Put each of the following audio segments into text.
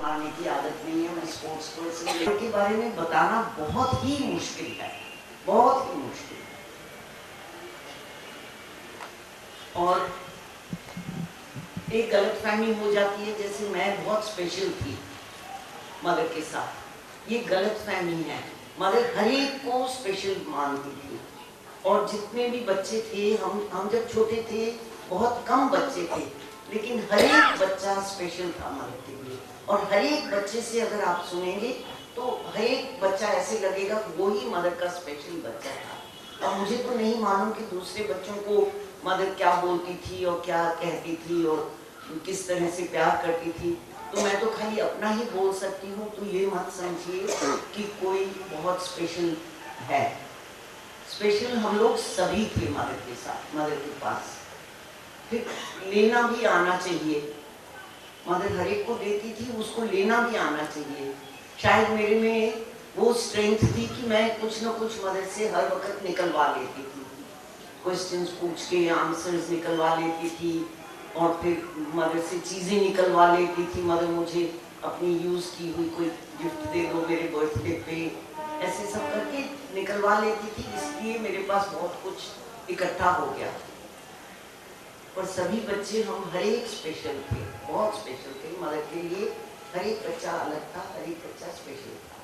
मारने की आदत नहीं है, मैं स्पोर्ट्स पर्सन के बारे में बताना बहुत ही मुश्किल है, बहुत ही मुश्किल। और एक गलतफहमी हो जाती है, जैसे मैं बहुत स्पेशल थी मदर के साथ। ये गलतफहमी है। मदर हर एक को स्पेशल मानती थी, और जितने भी बच्चे थे, हम जब छोटे थे बहुत कम बच्चे थे, लेकिन हर एक बच्चा स्पेशल था मदर के लिए। और हर एक बच्चे से अगर आप सुनेंगे तो हर एक बच्चा ऐसे लगेगा वो ही मदर का स्पेशल बच्चा था। अब मुझे तो नहीं मालूम कि दूसरे बच्चों को मदर क्या बोलती थी और क्या कहती थी और किस तरह से प्यार करती थी, तो मैं तो खाली अपना ही बोल सकती हूँ। तो ये मत समझिए कि कोई बहुत स्पेशल है। स्पेशल हम लोग सभी थे मदर के साथ, मदर के पास। फिर लेना भी आना चाहिए। मदर हर एक को देती थी, उसको लेना भी आना चाहिए। शायद मेरे में वो स्ट्रेंथ थी कि मैं कुछ ना कुछ मदर से हर वक्त निकलवा लेती थी। क्वेश्चंस पूछ के आंसर्स निकलवा लेती थी, और फिर मदर से चीज़ें निकलवा लेती थी। मदर मुझे अपनी यूज़ की हुई कोई गिफ्ट दे दो मेरे बर्थडे पे, ऐसे सब करके निकलवा लेती थी। इसलिए मेरे पास बहुत कुछ इकट्ठा हो गया। और सभी बच्चे हम हर एक स्पेशल थे, बहुत स्पेशल थे मदर के लिए। हर एक बच्चा अलग था, हर एक बच्चा स्पेशल था।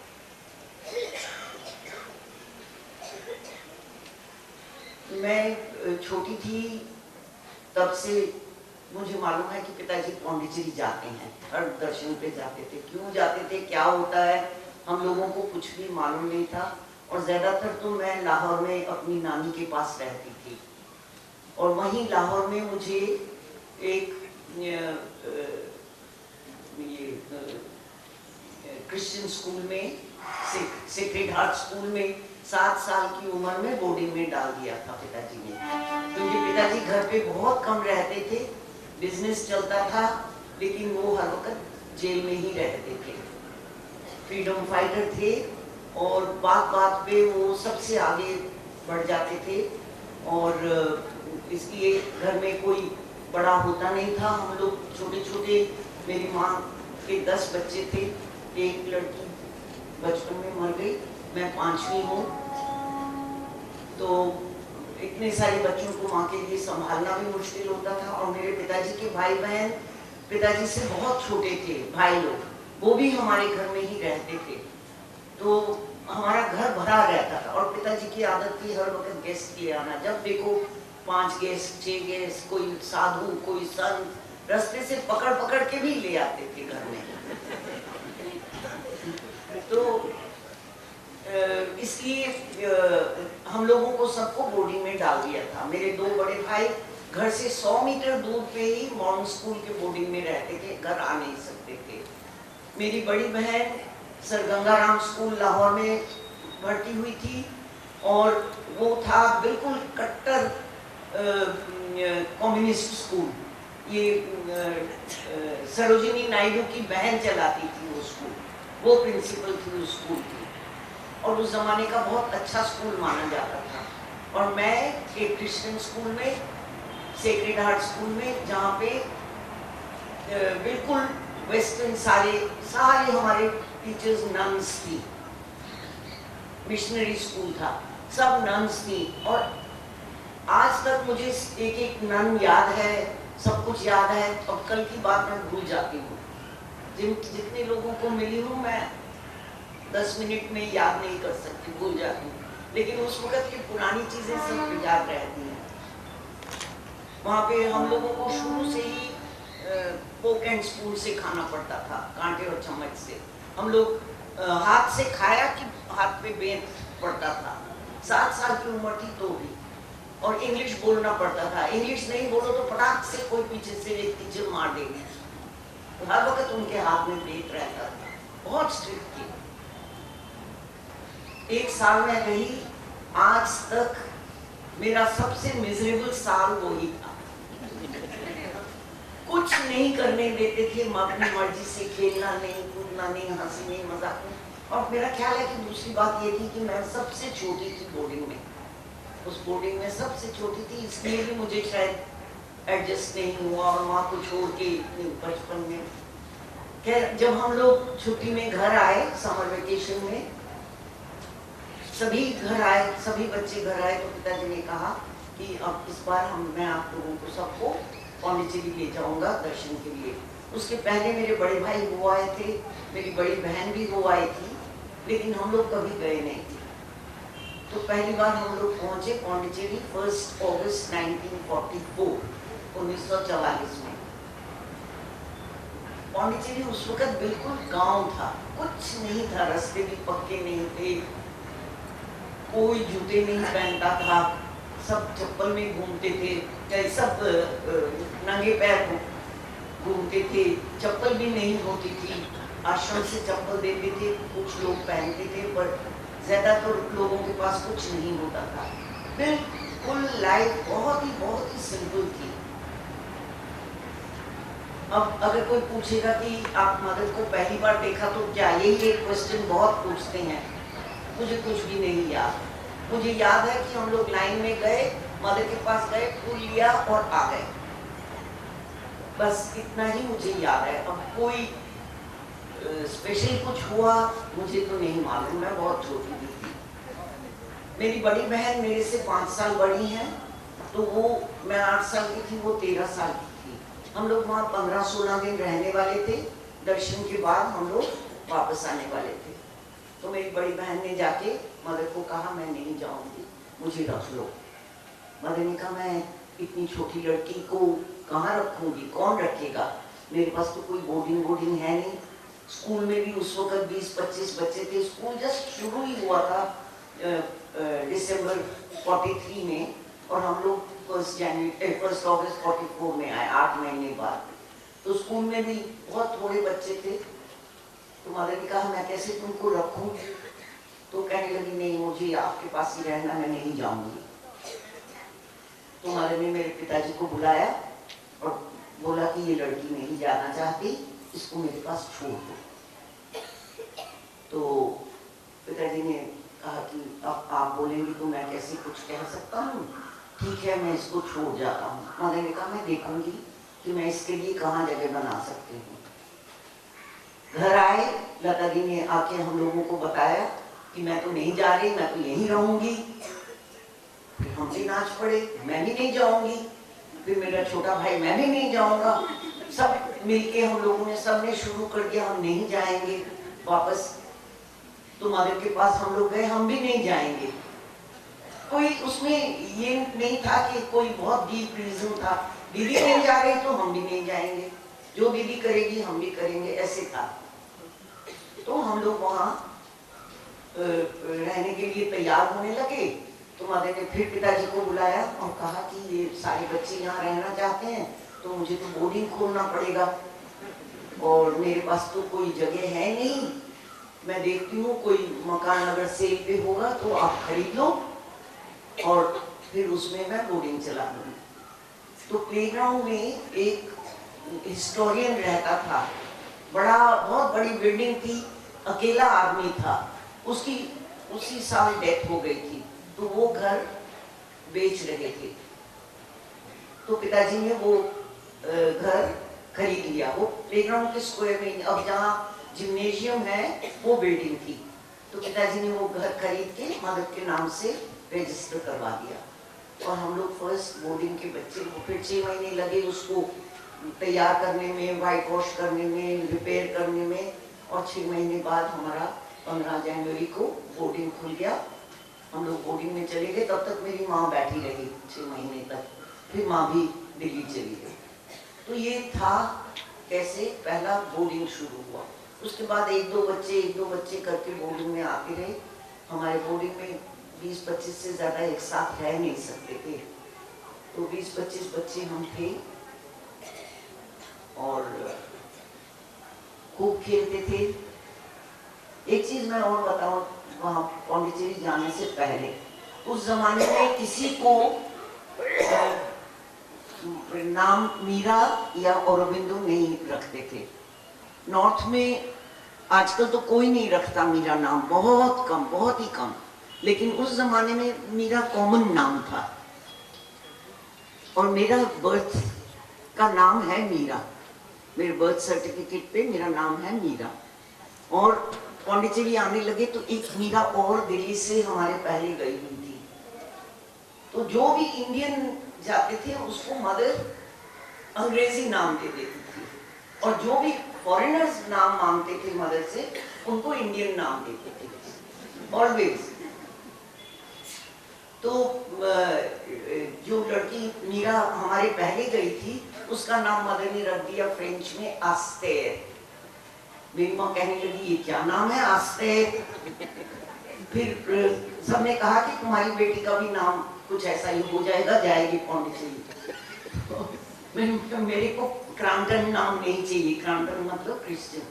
मैं छोटी थी तब से मुझे मालूम है कि पिताजी पौंडीचेरी जाते हैं, हर दर्शन पे जाते थे। क्यों जाते थे, क्या होता है, हम लोगों को कुछ भी मालूम नहीं था। और ज़्यादातर तो मैं लाहौर में अपनी नानी के पास रहती थी, और वहीं लाहौर में मुझे एक क्रिश्चियन स्कूल में, सेक्रेड हार्ट स्कूल में 7 साल की उम्र में बोर्डिंग में डाल दिया था पिताजी ने। क्योंकि पिताजी घर पे बहुत कम रहते थे, बिजनेस चलता था, लेकिन वो हर वक्त जेल में ही रहते थे। फ्रीडम फाइटर थे, और बात बात पे वो सबसे आगे बढ़ जाते थे। और इसलिए घर में कोई बड़ा होता नहीं था। हम लोग छोटे छोटे, मेरी माँ के 10 बच्चे थे। एक लड़की बचपन में मर गई, मैं 5वीं हूँ। तो इतने सारे बच्चों को माँ के लिए संभालना भी मुश्किल होता था। और मेरे पिताजी के भाई बहन पिताजी से बहुत छोटे थे, भाई लोग, वो भी हमारे घर में ही रहते थे। तो हमारा घर भरा रहता था, और पिताजी की आदत थी हर वक्त गेस्ट ले आना। जब देखो 5 गेस्ट, 6 गेस्ट, कोई साधु, कोई संत, रास्ते से पकड़ पकड़ के भी ले आते थे घर में। तो इसलिए हम लोगों को सबको बोर्डिंग में डाल दिया था। मेरे 2 बड़े भाई घर से 100 मीटर दूर पे ही मॉडर्न स्कूल के बोर्डिंग में रहते थे, घर आ नहीं सकते थे। मेरी बड़ी बहन सर गंगाराम स्कूल लाहौर में भर्ती हुई थी, और वो था बिल्कुल कट्टर कम्युनिस्ट स्कूल। ये सरोजिनी नायडू की बहन चलाती थी वो स्कूल, वो प्रिंसिपल थी उस स्कूल की, और उस जमाने का बहुत अच्छा स्कूल माना जाता था। और मैं एक क्रिश्चियन स्कूल में, सेक्रेड हार्ट स्कूल में, जहाँ पे बिल्कुल वेस्टर्न सारे हमारे टीचर्स नन्स थी। मिशनरी स्कूल था, सब नन्स थी। और आज तक मुझे एक एक नन याद है, सब कुछ याद है। अब कल की बात मैं भूल जाती हूँ। जितने लोगों को मिली हूँ मैं 10 मिनट में याद नहीं कर सकती, भूल जाती हूँ। लेकिन उस वक्त की पुरानी चीजें सब याद रहती हैं। वहाँ पे हम लोगों को शुरू से ही पोक एंड स्पून से खाना पड़ता था, कांटे और चम्मच से। हम लोग हाथ से खाया कि हाथ पे बेंत पड़ता था। 7 साल की उम्र थी तो भी। और इंग्लिश बोलना पड़ता था। इंग्लिश नहीं बोलो तो फटाक से कोई पीछे से एक टीचर मार देगी। तो हर वक्त उनके हाथ में बेंत रहता था, बहुत स्ट्रिक्ट थी। 1 साल में रही, आज तक मेरा सबसे मिजरेबल साल वही था। कुछ नहीं करने देते थे, अपनी मर्जी से खेलना नहीं, कूदना नहीं, हंसी नहीं, मजाक नहीं। और मेरा ख्याल है कि दूसरी बात ये थी कि मैं सबसे छोटी थी बोर्डिंग में। उस बोर्डिंग में सबसे छोटी थी, इसलिए भी मुझे शायद एडजस्ट नहीं हुआ और माँ को छोड़ के बचपन में खैर जब हम लोग छुट्टी में घर आए, समर वेकेशन में सभी घर आए, सभी बच्चे घर आए, तो पिताजी ने कहा कि अब इस बार मैं आप लोगों को सबको पौंडीचेरी ले जाऊंगा दर्शन के लिए। उसके पहले मेरे बड़े भाई वो आए थे, मेरी बड़ी बहन भी वो आई थी, लेकिन हम लोग कभी गए नहीं थे। तो पहली बार हम लोग पहुंचे पौंडीचेरी 1 अगस्त 1944, 1944 में। पौंडीचेरी उस वक्त बिल्कुल गांव था, कुछ नहीं था, रास्ते भी पक्के नहीं थे, कोई जूते नहीं पहनता था, सब चप्पल में घूमते थे, सब नंगे पैर घूमते थे, चप्पल भी नहीं होती थी, आश्रम से चप्पल देते थे, कुछ लोग पहनते थे, पर ज्यादातर लोगों के पास कुछ नहीं होता था। बिल्कुल लाइफ बहुत ही सिंपल थी। अब अगर कोई पूछेगा कि आप मदर को पहली बार देखा तो क्या, यही एक क्वेश्चन बहुत पूछते हैं। मुझे कुछ भी नहीं याद। मुझे याद है कि हम लोग लाइन में गए, मदर के पास गए, फूल लिया और आ गए, बस इतना ही मुझे याद है। अब कोई स्पेशल कुछ हुआ मुझे तो नहीं मालूम, मैं बहुत छोटी भी थी। मेरी बड़ी बहन मेरे से 5 साल बड़ी है, तो वो, मैं 8 साल की थी, वो 13 साल की थी। हम लोग वहाँ 15-16 दिन रहने वाले थे, दर्शन के बाद हम लोग वापस आने वाले थे। तो मेरी बड़ी बहन ने जाके मदर को कहा मैं नहीं जाऊंगी, मुझे रख लो। मदर ने कहा मैं इतनी छोटी लड़की को कहाँ रखूंगी, कौन रखेगा, मेरे पास तो कोई बोर्डिंग है नहीं। स्कूल में भी उस वक्त 20-25 बच्चे थे, स्कूल जस्ट शुरू ही हुआ था दिसंबर 43 में, और हम लोग 1 अगस्त 44 में आए, 8 महीने बाद। तो स्कूल में भी बहुत थोड़े बच्चे थे। तो मदर ने कहा मैं कैसे तुमको रखूं, तो कहने लगी नहीं, मुझे आपके पास ही रहना, मैं नहीं जाऊंगी। तो मदर ने मेरे पिताजी को बुलाया और बोला कि ये लड़की नहीं जाना चाहती, इसको मेरे पास छोड़ दो। तो पिताजी ने कहा कि अब आप बोलेंगी तो मैं कैसे कुछ कह सकता हूँ, ठीक है मैं इसको छोड़ जाता हूँ। मदर ने कहा मैं देखूंगी कि मैं इसके लिए कहाँ जगह बना सकती हूँ। घर आए, लता दी ने आके हम लोगों को बताया कि मैं तो नहीं जा रही, मैं तो यहीं रहूंगी। फिर हम भी नाच पड़े, मैं भी नहीं जाऊंगी। फिर मेरा छोटा भाई, मैं भी नहीं जाऊंगा। सब मिलके हम लोगों ने, सबने शुरू कर दिया हम नहीं जाएंगे वापस। तो मदर के पास हम लोग गए, हम भी नहीं जाएंगे। कोई उसमें ये नहीं था कि कोई बहुत डीप रीजन था, दीदी नहीं जा रही तो हम भी नहीं जाएंगे, जो दीदी करेगी हम भी करेंगे, ऐसे था। तो हम लोग वहाँ रहने के लिए तैयार होने लगे। तो मदर ने फिर पिताजी को बुलाया और कहा कि ये सारे बच्चे यहाँ रहना चाहते हैं, तो मुझे तो बोर्डिंग खोलना पड़ेगा और मेरे पास तो कोई जगह है नहीं। मैं देखती हूँ कोई मकान अगर सेल पे होगा तो आप खरीद लो और फिर उसमें मैं बोर्डिंग चला दूँगी। तो प्लेग्राउंड में एक हिस्टोरियन रहता था, बहुत बड़ी बिल्डिंग थी, अकेला आदमी था, उसकी उसी साल डेथ हो गई थी, तो वो घर बेच रहे थे। तो पिताजी ने वो घर खरीद लिया। वो प्लेग्राउंड के स्क्वायर में, अब जहाँ जिम्नेशियम है वो बिल्डिंग थी। तो पिताजी ने वो घर खरीद के मदर के नाम से रजिस्टर करवा दिया। और हम लोग फर्स्ट बोर्डिंग के बच्चे को फिर 6 महीने लगे उसको तैयार करने में, वाइट वॉश करने में, रिपेयर करने में, और 6 महीने बाद हमारा 15 जनवरी को बोर्डिंग खुल गया। हम लोग बोर्डिंग में चले गए। तब तक मेरी माँ बैठी रही 6 महीने तक, फिर माँ भी दिल्ली चली गई। तो ये था कैसे पहला बोर्डिंग शुरू हुआ। उसके बाद एक दो बच्चे करके बोर्डिंग में आते रहे। हमारे बोर्डिंग में 20-25 से ज़्यादा एक साथ रह नहीं सकते थे, तो 20-25 बच्चे हम थे और खूब खेलते थे। एक चीज़ मैं और बताऊँ, वहाँ पौंडीचेरी जाने से पहले उस जमाने में किसी को नाम मीरा या औरबिंदु नहीं रखते थे। नॉर्थ में आजकल तो कोई नहीं रखता मीरा नाम, बहुत कम, बहुत ही कम, लेकिन उस जमाने में मीरा कॉमन नाम था। और मेरा बर्थ का नाम है मीरा, मेरे बर्थ सर्टिफिकेट पे मेरा नाम है मीरा। और पौंडीचेरी आने लगे तो एक मीरा और दिल्ली से हमारे पहले गई हुई थी। तो जो भी इंडियन जाते थे उसको मदर अंग्रेजी नाम दे देती थी, और जो भी फॉरेनर्स नाम मांगते थे मदर से उनको इंडियन नाम देते थे ऑलवेज। तो जो लड़की मीरा हमारे पहले गई थी उसका नाम मदर ने रख दिया फ्रेंच में आस्तेर। मेरी माँ कहने लगी ये क्या नाम है आस्तेर। फिर सबने कहा कि तुम्हारी बेटी का भी नाम कुछ ऐसा ही हो जाएगा, जाएगी पौंडीचेरी। मेरे को क्रांटन नाम नहीं चाहिए, क्रांटन मतलब क्रिश्चियन।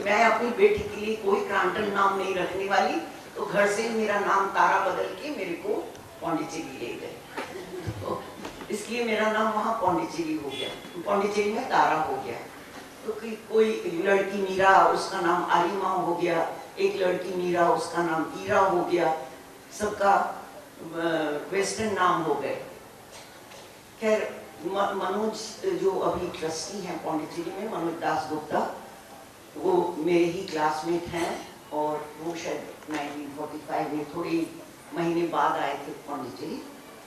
मैं अपनी बेटी के लिए कोई क्रांटन नाम नहीं रखने वाली, तो घर से मेरा नाम तारा बदल के मेरे को पौंडीचेरी ले गए। तो इसलिए मेरा नाम वहाँ पौंडीचेरी हो गया, पौंडीचेरी में तारा हो गया। तो कोई लड़की मीरा उसका नाम आलिमा हो गया, एक लड़की मीरा उसका नाम ईरा हो गया, सबका वेस्टर्न नाम हो गए। खैर मनोज जो अभी ट्रस्टी हैं पौंडीचेरी में, मनोज दास गुप्ता, वो मेरे ही क्लासमेट हैं और वो शायद 1945 में थोड़े महीने बाद आए थे पौंडीचेरी,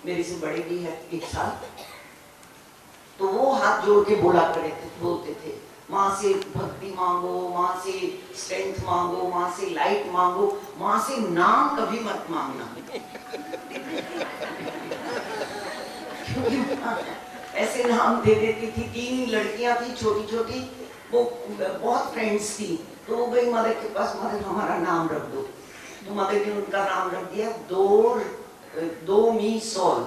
मेरे से बड़े भी है 1 साल। तो वो हाथ जोड़ के बोलते थे माँ से भक्ति मांगो, माँ से स्ट्रेंथ मांगो, माँ से लाइट मांगो, माँ से नाम कभी मत मांगना। ऐसे नाम दे देती थी। 3 लड़कियां थी छोटी छोटी, वो बहुत फ्रेंड्स थी, तो वो गई मदर के पास, मदर हमारा नाम रख दो। तो मदर ने उनका नाम रख दिया दो मी सोल।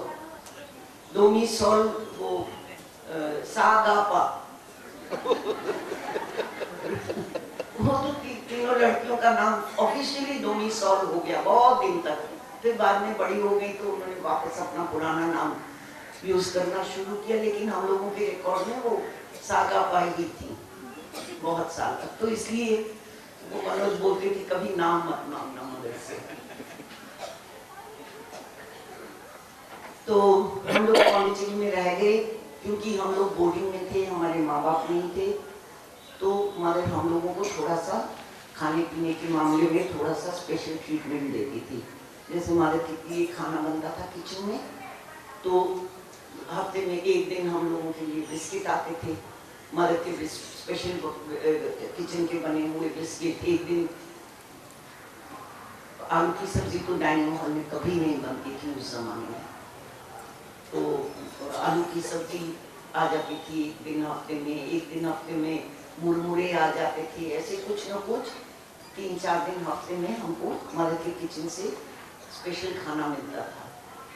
वो सा गा पा। वो तो तीनों लड़कियों का नाम ऑफिशियली दोमी सोल हो गया बहुत दिन तक। फिर बाद में बड़ी हो गई तो उन्होंने वापस अपना पुराना नाम यूज करना शुरू किया, लेकिन हम लोगों के रिकॉर्ड में वो सागा पाई ही थी बहुत साल तक। तो इसलिए वो मनोज बोलते थे कभी नाम मत मांगना मदर से। तो हम लोग पौंडीचेरी में रह गए क्योंकि हम लोग बोर्डिंग में थे, हमारे माँ बाप नहीं थे। तो मदर हम लोगों को थोड़ा सा खाने पीने के मामले में थोड़ा सा स्पेशल ट्रीटमेंट देती थी। जैसे मदर के लिए खाना बनता था किचन में, तो हफ्ते में 1 दिन हम लोगों के लिए बिस्किट आते थे, मदर के स्पेशल किचन के बने हुए बिस्किट। 1 दिन आलू की सब्जी तो डाइनिंग हॉल में कभी नहीं बनती थी उस जमाने में, तो आलू की सब्जी आ जाती थी 1 दिन हफ्ते में। 1 दिन हफ्ते में मुरमुरे आ जाते थे। ऐसे कुछ न कुछ 3-4 दिन हफ्ते में हमको मदर के किचन से स्पेशल खाना मिलता था।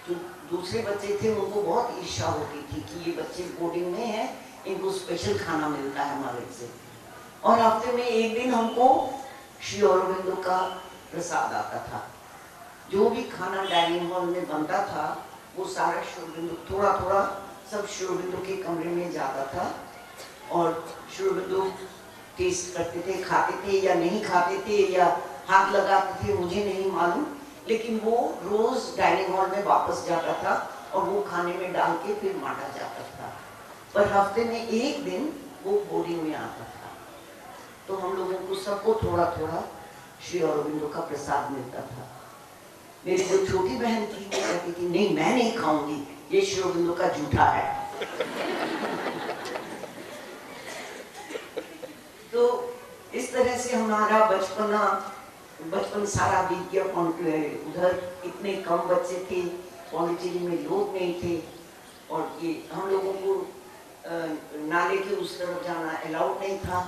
जो दूसरे बच्चे थे उनको बहुत ईर्ष्या होती थी कि ये बच्चे बोर्डिंग में हैं, इनको स्पेशल खाना मिलता है मदर से। और हफ्ते में 1 दिन हमको श्री अरविंदो का प्रसाद आता था। जो भी खाना डाइनिंग हॉल में बनता था वो सारा श्री अरविंदो, थोड़ा थोड़ा सब श्री अरविंदो के कमरे में जाता था और श्री अरविंदो टेस्ट करते थे, खाते थे या नहीं खाते थे या हाथ लगाते थे, मुझे नहीं मालूम, लेकिन वो रोज डाइनिंग हॉल में वापस जाता था और वो खाने में डाल के फिर बांटा जाता था। पर हफ्ते में 1 दिन वो बोर्डिंग में आता था, तो हम लोगों को सबको थोड़ा थोड़ा श्री अरविंदो का प्रसाद मिलता था। मेरी जो छोटी बहन थी वो कहती थी नहीं मैं नहीं खाऊंगी, ये श्री अरविंदो का जूठा है। तो इस तरह से हमारा बचपन सारा बीत गया। उधर इतने कम बच्चे थे, पौंडीचेरी में लोग नहीं थे और ये हम लोगों को नाले के उस तरफ जाना अलाउड नहीं था।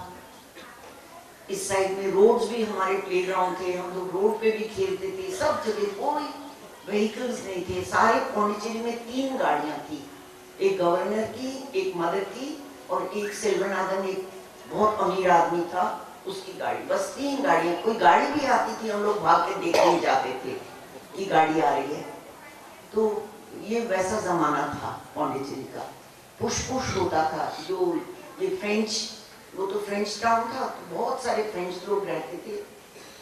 इस साइड में रोड्स भी हमारे प्लेग्राउंड थे, हम लोग रोड पे भी खेलते थे। सब जगह कोई व्हीकल्स नहीं थे। सारे पौंडीचेरी में 3 गाड़ियां थी, एक गवर्नर की, एक मदर की और एक सेल्वनाथन, एक बहुत अमीर आदमी था उसकी गाड़ी। बस 3 गाड़ियां। कोई गाड़ी भी आती थी हम लोग भाग के देखने जाते थे कि गाड़ी आ रही है। तो ये वैसा जमाना था पौंडीचेरी का। पुश होता था। जो ये फ्रेंच, वो तो फ्रेंच टाउन था, तो बहुत सारे फ्रेंच लोग रहते थे,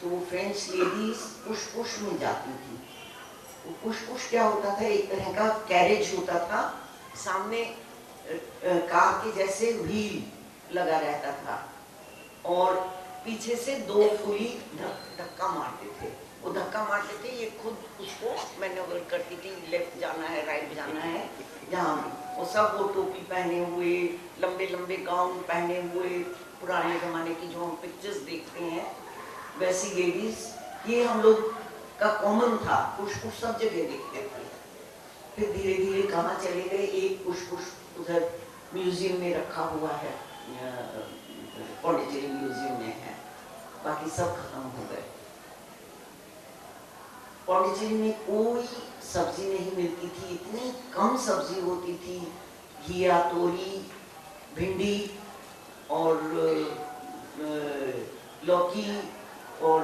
तो वो फ्रेंच लेडीज पुश में जाती थी। वो पुश क्या होता था, एक तरह का कैरेज होता था, सामने कार के जैसे व्हील लगा रहता था और पीछे से दो कुली धक्का मारते थे। वो धक्का मारते थे, ये खुद उसको मैन्यूवर करती थी, लेफ्ट जाना है राइट जाना है। जहाँ वो सब वो टोपी पहने हुए, लंबे लंबे गाउन पहने हुए, पुराने ज़माने की जो हम पिक्चर्स देखते हैं वैसी लेडीज, ये हम लोग का कॉमन था। पुष्प सब जगह देखते थे। फिर धीरे धीरे कहाँ चले गए, एक पुष्प उधर म्यूजियम में रखा हुआ है, पौंडीचेरी म्यूजियम में है, बाकी सब खत्म हो गए। पौंडीचेरी में कोई सब्जी नहीं मिलती थी, इतनी कम सब्जी होती थी। घिया, तोरी, भिंडी और लौकी और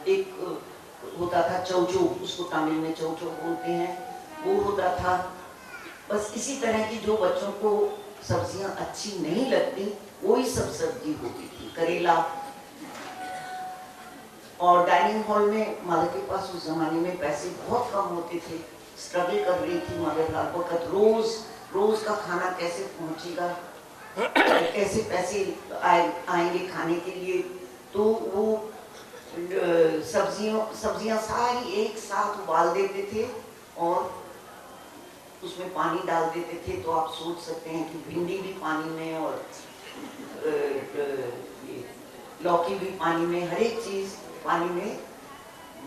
एक होता था चौचो, उसको तमिल में चौचो बोलते हैं, वो होता था। बस इसी तरह की जो बच्चों को सब्जियां अच्छी नहीं लगती वही सब सब्जी होती थी। करेला। और डाइनिंग हॉल में मदर के पास उस जमाने में पैसे बहुत कम होते थे, स्ट्रगल कर रही थी मदर हर वक्त। रोज का खाना कैसे पहुंचेगा, कैसे पैसे आएंगे खाने के लिए। तो वो सब्जियां सारी एक साथ उबाल देते थे और उसमें पानी डाल देते थे। तो आप सोच सकते हैं कि भिंडी भी पानी में और लौकी भी पानी में, हर एक चीज पानी में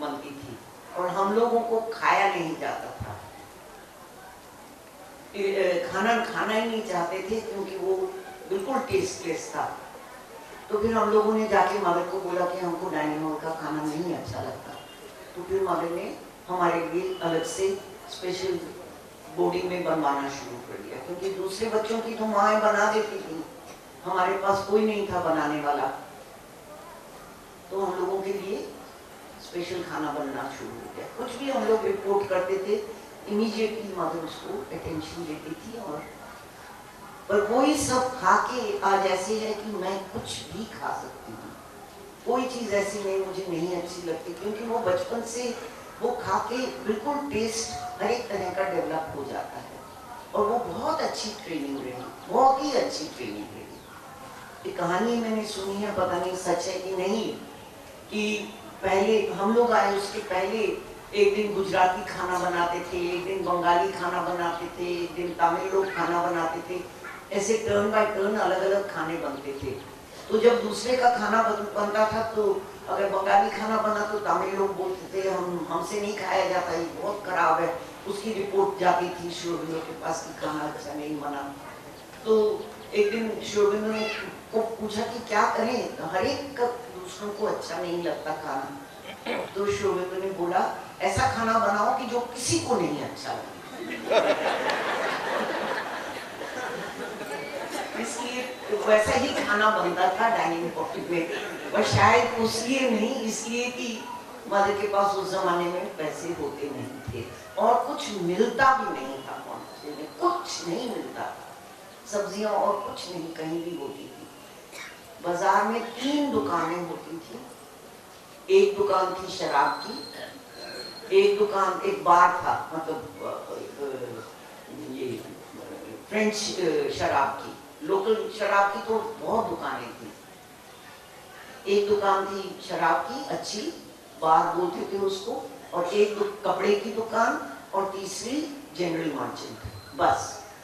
बनती थी और हम लोगों को खाया नहीं जाता था। खाना ही नहीं चाहते थे क्योंकि वो बिल्कुल टेस्टलेस था। तो फिर हम लोगों ने जाके मदर को बोला कि हमको डाइनिंग हॉल का खाना नहीं अच्छा लगता। तो फिर मदर ने हमारे लिए अलग से स्पेशल बोर्डिंग में बनवाना शुरू कर दिया, क्योंकि दूसरे बच्चों की तो माएँ बना देती थी, हमारे पास कोई नहीं था बनाने वाला। तो हम लोगों के लिए स्पेशल खाना बनना शुरू हो गया। कुछ भी हम लोग रिपोर्ट करते थे, इमीडिएटली मदर उसको अटेंशन देती थी। और पर वही सब खा के आज ऐसे है कि मैं कुछ भी खा सकती हूँ, कोई चीज़ ऐसी नहीं मुझे नहीं अच्छी लगती, क्योंकि वो बचपन से वो खा के बिल्कुल टेस्ट हर एक तरह का डेवलप हो जाता है। और वो बहुत अच्छी ट्रेनिंग रही, बहुत ही अच्छी ट्रेनिंग रही। ये कहानी मैंने सुनी है, पता नहीं सच है कि नहीं, कि पहले हम लोग आए उसके पहले एक दिन गुजराती खाना बनाते थे, एक दिन बंगाली खाना बनाते थे, एक दिन तमिल लोग खाना बनाते थे। ऐसे टर्न बाय टर्न अलग अलग खाने बनते थे। तो जब दूसरे का खाना बनता था, तो अगर बंगाली खाना बना तो तमिल लोग बोलते थे हमसे नहीं खाया जाता, ये बहुत खराब है। उसकी रिपोर्ट जाती थी शोरबिंदो के पास कि खाना अच्छा नहीं बना। तो एक दिन शोरबिंदो ने को पूछा कि क्या करें, तो हर एक का दूसरों को अच्छा नहीं लगता खाना। तो शोरबिंदो ने बोला ऐसा खाना बनाओ कि जो किसी को नहीं अच्छा लगे। इसलिए वैसा ही खाना बनता था डाइनिंग हॉल में, और शायद उसलिए नहीं, इसलिए कि मदर के पास उस जमाने में पैसे होते नहीं थे और कुछ मिलता भी नहीं था। पहुंचने में कुछ नहीं मिलता था, सब्जियां और कुछ नहीं कहीं भी होती थी। बाजार में 3 दुकानें होती थी। एक दुकान थी शराब की, एक बार था, मतलब ये फ्रेंच शराब की, लोकल शराब की तो बहुत दुकानें थी। एक दुकान थी शराब की अच्छी, बार बोलते थे उसको, और एक कपड़े की दुकान, और तीसरी जनरल मर्चेंट, बस।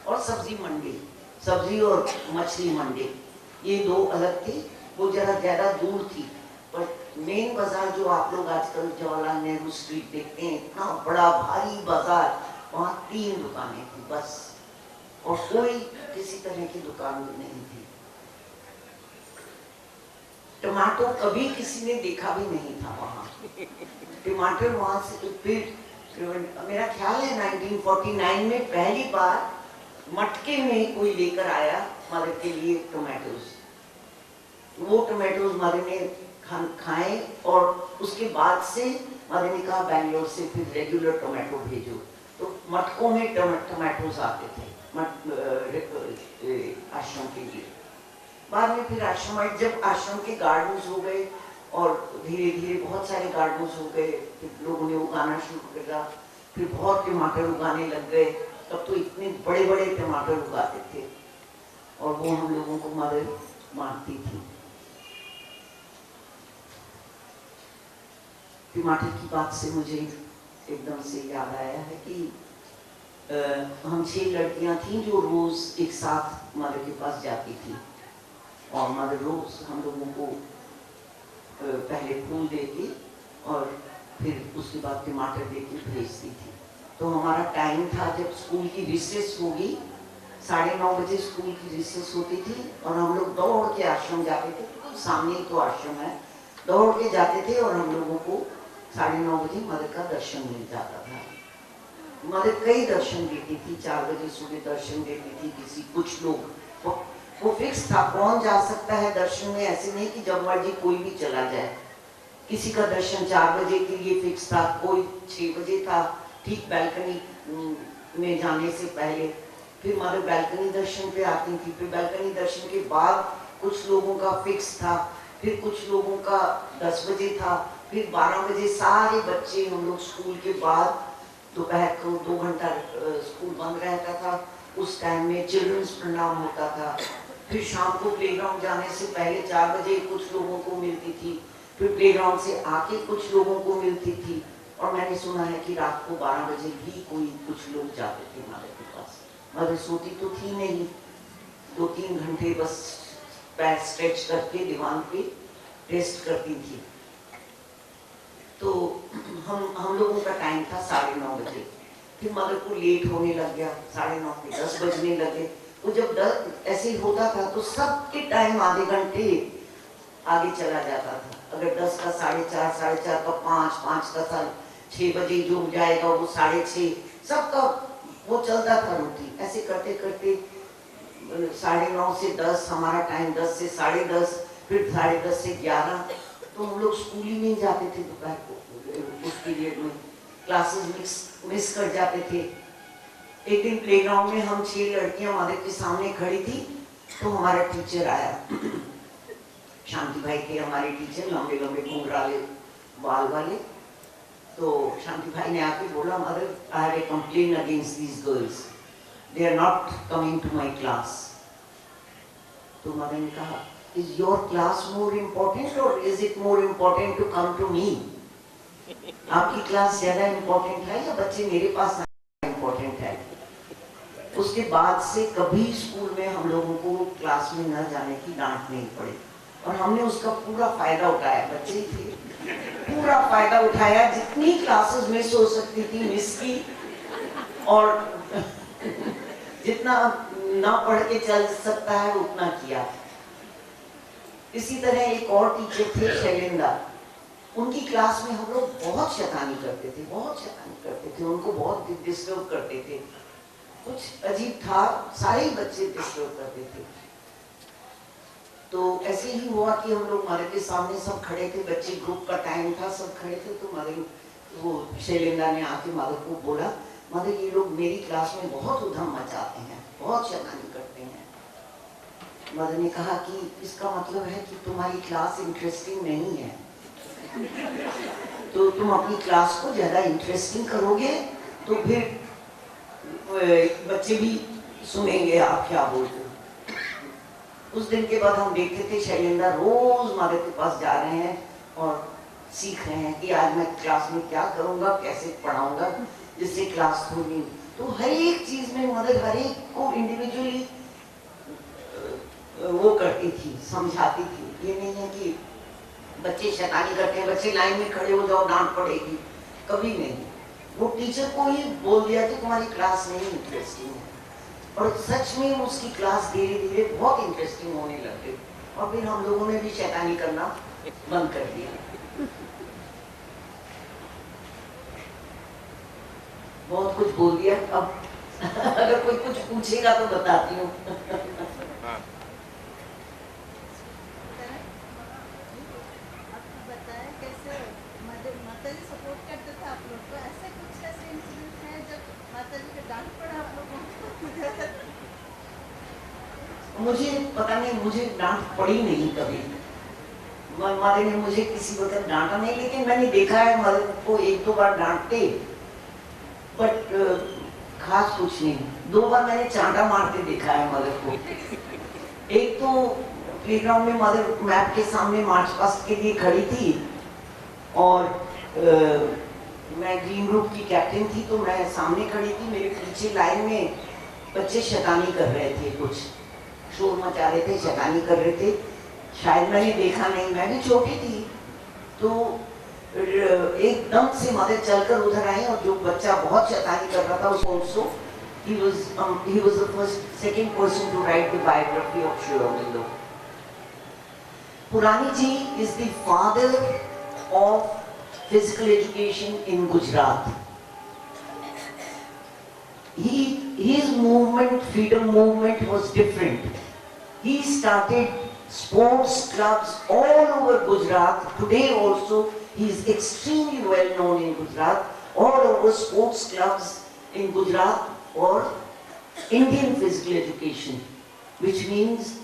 और सब्जी मंडी, सब्जी और मछली मंडी, ये 2 अलग थी। वो जरा ज्यादा दूर थी, पर मेन बाजार जो आप लोग आजकल जवाहरलाल नेहरू स्ट्रीट देखते हैं, इतना बड़ा भारी बाजार, वहाँ 3 दुकानें थी बस, और कोई किसी तरह की दुकान भी नहीं थी। टमाटो कभी किसी ने देखा भी नहीं था वहाँ। टमाटर वहाँ से फिर मेरा ख्याल है 1949 में पहली बार मटके में कोई लेकर आया मदर के लिए टोमेटोज। वो टोमेटोज मदर ने खाए, और उसके बाद से मदर ने कहा बैंगलोर से फिर रेगुलर टोमेटो भेजो। तो मटकों में टोमेटोज आते थे आश्रम के लिए। बाद में फिर आश्रम, जब आश्रम के गार्डन्स हो गए और धीरे धीरे बहुत सारे गार्डन्स हो गए, फिर लोगों ने उगाना शुरू किया, फिर बहुत टमाटर उगाने लग गए। तब तो इतने बड़े बड़े टमाटर उगाते थे, और वो हम लोगों को मदर मारती थी। टमाटर की बात से मुझे एकदम से याद आया है कि हम 6 लड़कियां थीं जो रोज एक साथ मदर के पास जाती थी, और मदर रोज हम लोगों को पहले फूल देके और फिर उसके बाद टमाटर देके भेजती थी। तो हमारा टाइम था, जब स्कूल की रिसेस होगी, 9:30 बजे स्कूल की रिसेस होती थी, और हम लोग दौड़ के आश्रम जाते थे, तो सामने ही तो आश्रम है, दौड़ के जाते थे और हम लोगों को 9:30 बजे मदर का दर्शन मिल जाता था। मदर कई दर्शन देती थी, 4 बजे सुबह दर्शन देती थी। किसी कुछ लोग वो फिक्स था कौन जा सकता है दर्शन में, ऐसे नहीं कि जब मर्जी कोई भी चला जाए। किसी का दर्शन 4 बजे के लिए फिक्स था, कोई 6 बजे था, ठीक बैल्कनी में जाने से पहले। फिर मदर बैल्कनी दर्शन पे आती थी, फिर बैल्कनी दर्शन के बाद कुछ लोगों का फिक्स था, फिर कुछ लोगों का 10 बजे था, फिर 12 बजे सारे बच्चे हम लोग स्कूल के बाद दोपहर को 2 घंटा स्कूल बंद रहता था, उस टाइम में चिल्ड्रंस प्रणाम होता था। फिर शाम को प्लेग्राउंड जाने से पहले 4 बजे कुछ लोगों को मिलती थी, फिर प्लेग्राउंड से आके कुछ लोगों को मिलती थी, और मैंने सुना है कि रात को 12 बजे भी कुछ लोग जाते थे मदर के पास। मदर सोती तो थी नहीं, 2-3 घंटे बस पैर स्ट्रेच करके दीवान पे रेस्ट करती थी। तो हम लोगों का टाइम था 9:30 बजे। फिर मदर को लेट होने लग गया, 9:30 पे 10 बजने लगे। वो जब ऐसे ही होता था तो सबके टाइम आधे घंटे आगे चला जाता था। अगर 10 का 4:30, 4:30 का 5, 5 का 6 बजे जो हो जाएगा वो 6:30, सबका वो चलता था रूटीन। ऐसे करते करते 9:30 से 10 हमारा टाइम, 10 से 10:30, फिर 10:30 से 11, तो हम लोग स्कूल ही नहीं जाते थे दोपहर को। उस पीरियड में क्लासेस मिस कर जाते थे। एक दिन प्लेग्राउंड में हम 6 लड़कियां मदर के सामने खड़ी थी, तो हमारा टीचर आया, शांति भाई थे हमारे टीचर, लंबे लंबे घुंघराले बाल वाले। तो शांति भाई ने आके बोला, mother I have a complain against these girls, they are not coming to my class. तो मदर ने कहा, is your class more important और is it more important to come to me? आपकी क्लास ज्यादा इम्पोर्टेंट है या बच्चे मेरे पास इम्पोर्टेंट है? उसके बाद से कभी स्कूल में हम लोगों को क्लास में न जाने की डांट नहीं पड़ी, और हमने उसका पूरा फायदा उठाया। बच्चे थे, पूरा फायदा उठाया, जितनी क्लासेस मिस हो सकती थी मिस की, और जितना ना पढ़ के चल सकता है उतना किया। इसी तरह एक और टीचर थे शैलेंद्र, उनकी क्लास में हम लोग बहुत शैतानी करते थे, बहुत शैतानी करते थे, उनको बहुत डिस्टर्ब करते थे। कुछ अजीब था, सारे ही बच्चे डिस्टर्ब करते थे। तो ऐसे ही हुआ कि हम लोग मदर के सामने सब खड़े थे, बच्चे ग्रुप का टाइम था, सब खड़े थे। तो मदर, वो शैलेंद्र ने आके मदर को बोला, मदर ये लोग मेरी क्लास में बहुत उधम मचाते हैं, बहुत शैतानी करते हैं। मदर ने कहा कि इसका मतलब है कि तुम्हारी क्लास इंटरेस्टिंग नहीं है, तो तुम अपनी क्लास को ज्यादा इंटरेस्टिंग करोगे तो फिर बच्चे भी सुनेंगे आप क्या बोलते हो। उस दिन के बाद हम देखते थे शैलेंद्र रोज मदर के पास जा रहे हैं और सीख रहे हैं कि आज मैं क्लास में क्या करूंगा, कैसे पढ़ाऊंगा जिससे क्लास थोड़ी। तो हर एक चीज में मदर हर एक को इंडिविजुअली वो करती थी, समझाती थी। ये नहीं है कि बच्चे शैतानी करते हैं, बच्चे लाइन में खड़े हो जाओ डांट पड़ेगी, कभी नहीं। वो टीचर को ही बोल दिया कि तुम्हारी क्लास नहीं इंटरेस्टिंग है, और सच में उसकी क्लास धीरे धीरे बहुत इंटरेस्टिंग होने लग गई, और फिर हम लोगों ने भी शैतानी करना बंद कर दिया। बहुत कुछ बोल दिया, अब अगर कोई कुछ पूछेगा तो बताती हूँ। मुझे पता नहीं, मुझे डांट पड़ी नहीं कभी, मदर ने मुझे किसी वक्त डांटा नहीं, लेकिन मैंने देखा है मदर को 1-2 बार डांटते, बट खास कुछ नहीं। 2 बार मैंने चांटा मारते देखा है मदर को। एक तो प्लेग्राउंड में मदर मैप के सामने मार्च पास्ट के लिए खड़ी थी और मैं ग्रीन ग्रुप की कैप्टन थी, तो मैं सामने खड़ी थी। मेरे पीछे लाइन में बच्चे शैतानी कर रहे थे, कुछ शोर मचा रहे थे, शैतानी कर रहे थे। शायद मैंने देखा नहीं, मैं भी छोटी थी। तो एकदम से मदर चलकर उधर आई और जो बच्चा बहुत शैतानी कर रहा था उसको also he was the second person to write the biography of Sri Aurobindo. Purani Ji is the father of physical education in Gujarat. His movement, freedom movement, was different. He started sports clubs all over Gujarat. Today also he is extremely well known in Gujarat. All over sports clubs in Gujarat or Indian physical education, which means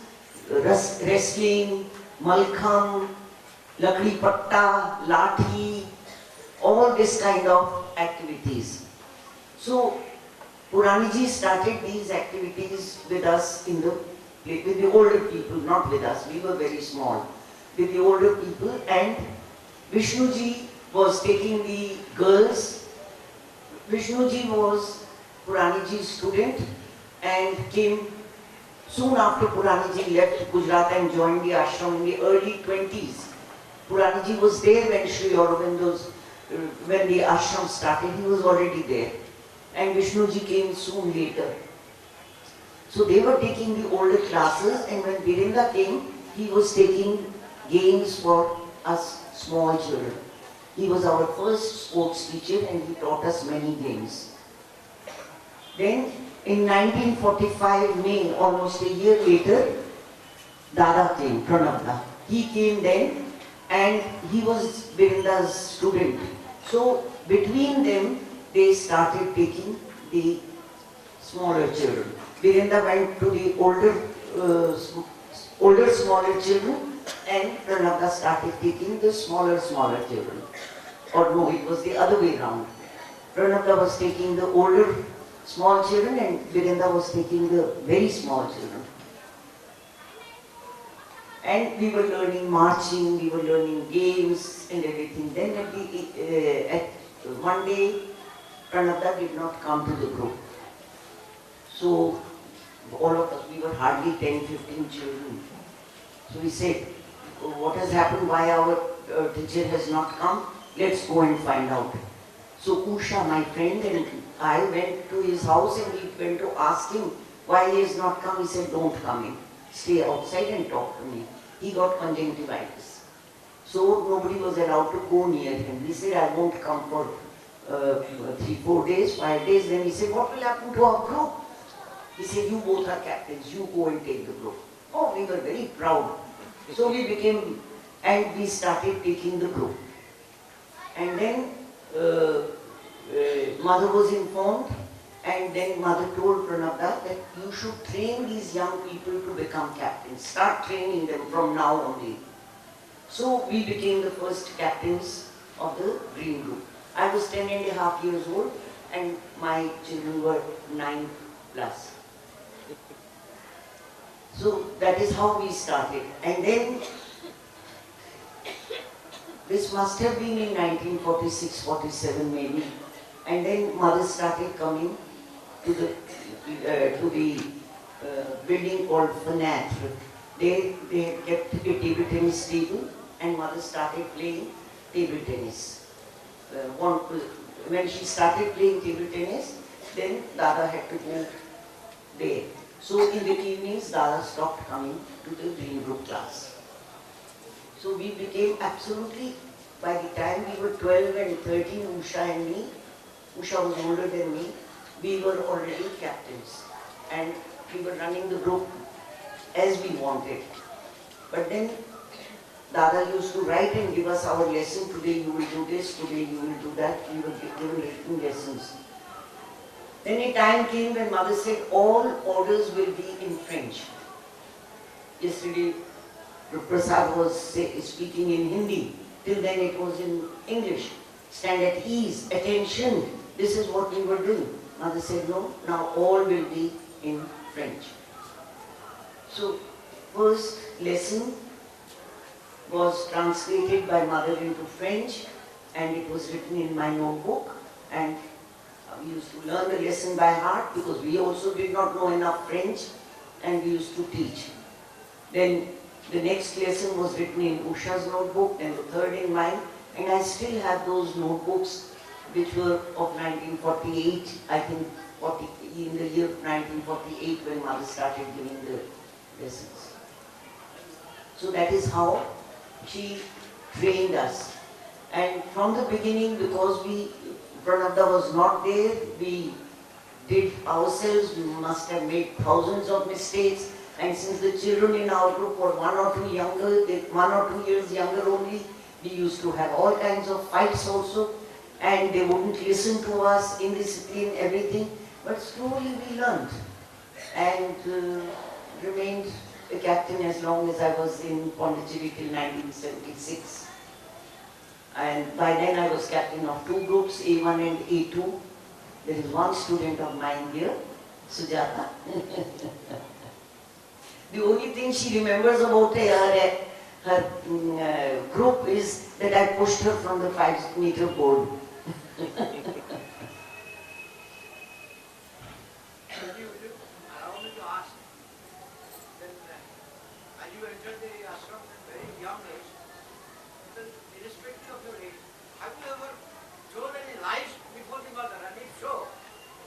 wrestling, malkham, lakdi patta, lathi, all this kind of activities. So Purani Ji started these activities with us with the older people, not with us, we were very small, with the older people, and Vishnu Ji was taking the girls. Vishnu Ji was Purani Ji's student and came soon after Purani Ji left Gujarat and joined the ashram in the early 20s. Purani Ji was there when Sri Aurobindo's, when the ashram started, he was already there. And Vishnu Ji came soon later. So they were taking the older classes, and when Virendra came, he was taking games for us small children. He was our first sports teacher and he taught us many games. Then in 1945 May, almost a year later, Dada came, Pranabda. He came then and he was Virendra's student. So between them, they started taking the smaller children. Virendra went to the older smaller children and Pranabda started taking the smaller children. Or no, it was the other way around. Pranabda was taking the older small children and Virendra was taking the very small children. And we were learning marching, we were learning games and everything. Then one day, Pranabda did not come to the group. So all of us, we were hardly 10-15 children. So we said, what has happened, why our teacher has not come? Let's go and find out. So Usha, my friend, and I went to his house and we went to ask him why he has not come. He said, don't come in. Stay outside and talk to me. He got conjunctivitis. So nobody was allowed to go near him. He said, I won't come for 3-4 days, 5 days. Then he said, what will happen to our group? He said, you both are captains. You go and take the group. Oh, we were very proud. So we became, and we started taking the group. And then mother was informed, and then mother told Pranabda that you should train these young people to become captains. Start training them from now only. So we became the first captains of the Green Group. I was 10.5 years old and my children were 9+. So that is how we started. And then this must have been in 1946-47 maybe. And then mother started coming to the building called Fanatre. They kept a table tennis table and mother started playing table tennis. When she started playing table tennis, then Dada had to go there. So in the evenings, Dada stopped coming to the Green Group class. So we became absolutely, by the time we were 12 and 13, Usha and me, Usha was older than me, we were already captains. And we were running the group as we wanted. But then Dada used to write and give us our lesson. Today you will do this, today you will do that. We were given written lessons. Then a time came when mother said all orders will be in French. Yesterday Prasad was speaking in Hindi. Till then it was in English. Stand at ease, attention. This is what we were doing. Mother said no, now all will be in French. So first lesson was translated by mother into French, and it was written in my notebook, and we used to learn the lesson by heart because we also did not know enough French, and we used to teach. Then the next lesson was written in Usha's notebook, and the third in mine, and I still have those notebooks which were of 1948, I think in the year 1948 when mother started giving the lessons. So that is how she trained us. And from the beginning, because Pranabda was not there, we did ourselves, we must have made thousands of mistakes. And since the children in our group were 1 or 2 years younger only, we used to have all kinds of fights also, and they wouldn't listen to us, indiscipline, everything. But slowly we learned and remained a captain as long as I was in Pondicherry till 1976. And by then I was captain of 2 groups, A1 and A2. There is one student of mine here, Sujata. The only thing she remembers about her group is that I pushed her from the 5-meter board. Allow me to ask, then, as you entered the ashram at very young age, then irrespective of your age, have you ever told any lies before the mother? And if so,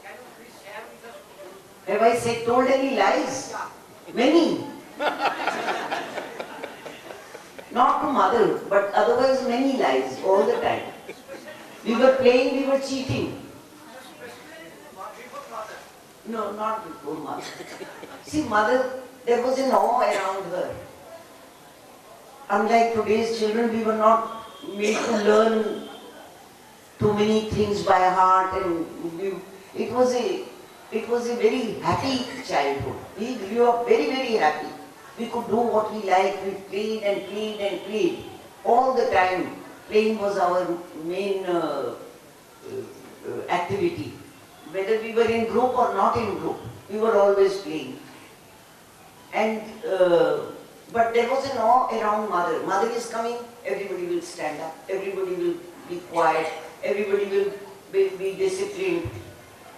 can you please share with us? Have I told any lies? Yeah. Many. Not to mother, but otherwise many lies all the time. We were playing, we were cheating. Especially before mother. No, not before mother. See, mother, there was an awe around her. Unlike today's children, we were not made to learn too many things by heart, and it was a very happy childhood. We grew up very, very happy. We could do what we liked. We played and played and played all the time. Playing was our main activity. Whether we were in group or not in group, we were always playing. And but there was an awe around mother. Mother is coming, everybody will stand up, everybody will be quiet, everybody will be disciplined.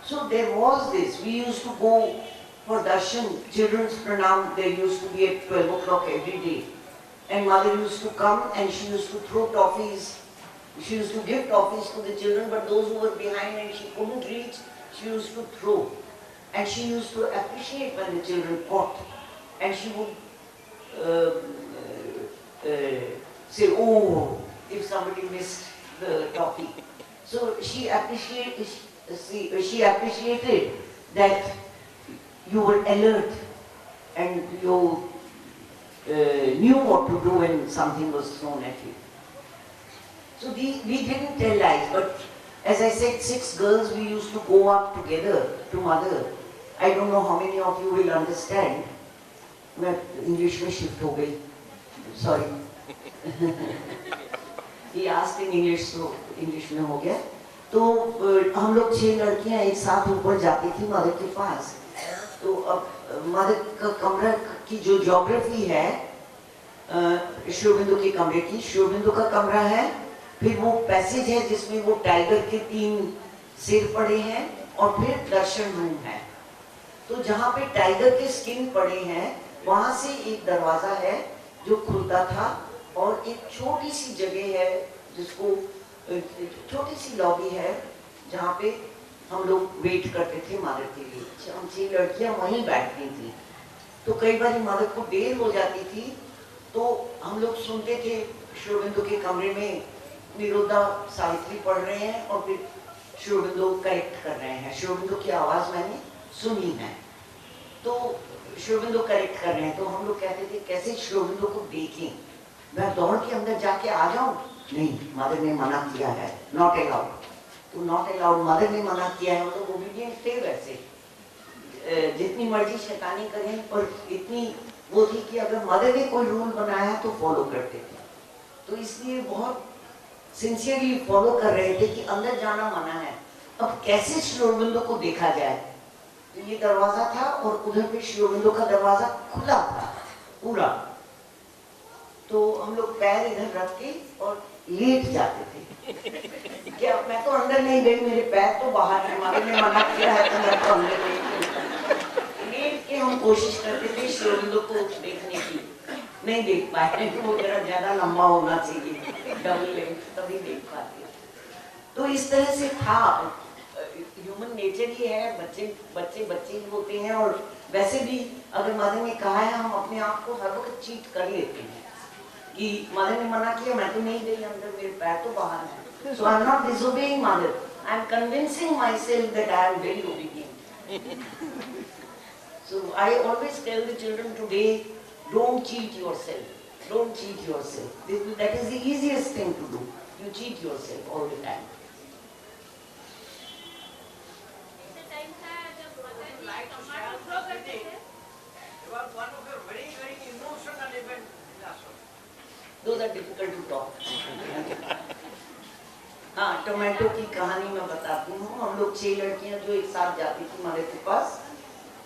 So there was this. We used to go for darshan, children's pranam, there used to be at 12 o'clock every day. And mother used to come and she used to throw toffees. She used to give toffees to the children, but those who were behind and she couldn't reach, she used to throw. And she used to appreciate when the children caught. And she would say, oh, if somebody missed the toffee. So she appreciated that you were alert and you knew what to do when something was thrown at you. So we didn't tell lies, but as I said, 6 girls, we used to go up together to mother. I don't know how many of you will understand. मैं English में shift हो गई. Sorry. He asked in English, so English में हो गया. तो हम लोग 6 लड़कियां एक साथ ऊपर जाती थी मदर के पास. तो अब मदर का कमरा की जो ज्योग्राफी है शिवबिंदु के कमरे की, शिवबिंदु का कमरा है, फिर वो पैसेज है जिसमें वो टाइगर के 3 सिर पड़े हैं और फिर दर्शन रूम है. तो जहाँ पे टाइगर के स्किन पड़े हैं वहाँ से एक दरवाजा है जो खुलता था और एक छोटी सी जगह है जिसको छोटी सी लॉबी है जहाँ पे हम लोग वेट करते थे मदर के लिए. हम 6 लड़कियां वहीं बैठती थी. तो कई बार मदर को देर हो जाती थी तो हम लोग सुनते थे शिवबिंदु के कमरे में निरोधा सावित्री पढ़ रहे हैं और फिर शिवबिंदु करेक्ट कर रहे हैं. शिवबिंदु की आवाज मैंने सुनी है तो शिवबिंदु करेक्ट कर रहे हैं. तो हम लोग कहते थे कैसे शिवबिंदु को देखें, मैं दौड़ के अंदर जाके आ जाऊं? नहीं, मदर ने मना किया है, नॉट अलाउड. तो नॉट अलाउड, मदर ने मना किया है, मतलब ओबीडियंट थे. वैसे जितनी मर्जी शैतानी करें पर इतनी वो थी कि अगर मदर ने कोई रूल बनाया तो फॉलो करते थे. तो इसलिए बहुत सिंसियरली फॉलो कर रहे थे कि अंदर जाना मना है. अब कैसे शिवबिंदु को देखा जाए? तो ये दरवाजा था और उधर पे शिवबिंदु का दरवाजा खुला था पूरा. तो हम लोग पैर इधर रख के और लेट जाते थे। क्या मैं तो अंदर नहीं गई, मेरे पैर तो बाहर है, मारे ने मना किया है तो मैं तो अंदर नहीं गई। लेट के हम कोशिश करते थे शिव अरविंदो को देखने की, नहीं देख पाए, वो जरा ज्यादा लंबा होना चाहिए, डबल लेंथ, तभी देख पाते। तो इस तरह से था, ह्यूमन नेचर ही है, बच्चे ही होते हैं। और वैसे भी अगर मदर ने कहा है, हम अपने आप को हर वक्त चीट कर लेते हैं कि मदर ने मना किया, मैं तो नहीं गई अंदर, मेरे पैर तो बाहर हैं। So I'm not disobeying mother. I'm convincing myself that I am very obedient. So I always tell the children today, don't cheat yourself. Don't cheat yourself. That is the easiest thing to do. You cheat yourself all the time. Those are difficult to talk. हाँ, tomato की कहानी मैं बताती हूँ। हम लोग 6 लड़कियाँ जो एक साथ जाती थी मदर के पास,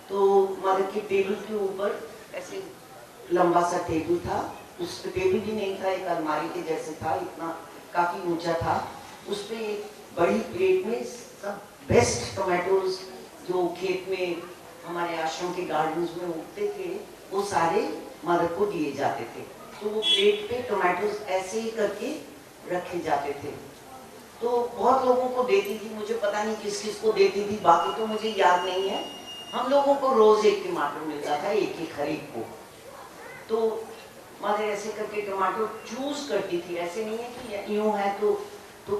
तो मदर के टेबल के ऊपर ऐसे लंबा सा टेबल था, उस पे टेबल भी नहीं था, एक अलमारी के जैसे था, इतना काफी ऊंचा था। उस पे एक बड़ी प्लेट में सब बेस्ट टोमेटोज जो खेत में हमारे आश्रम के गार्डन्स में उगते थे, वो सारे मदर को दिए जाते थे। तो वो प्लेट पे टोमेटोज ऐसे ही करके रखे जाते थे। तो बहुत लोगों को देती थी, मुझे पता नहीं किस किस को देती थी, बाकी तो मुझे याद नहीं है। हम लोगों को रोज एक टमाटर मिलता था, एक ही खरीद को। तो मदर ऐसे करके टमाटर चूज करती थी, ऐसे नहीं है कि यूं है तो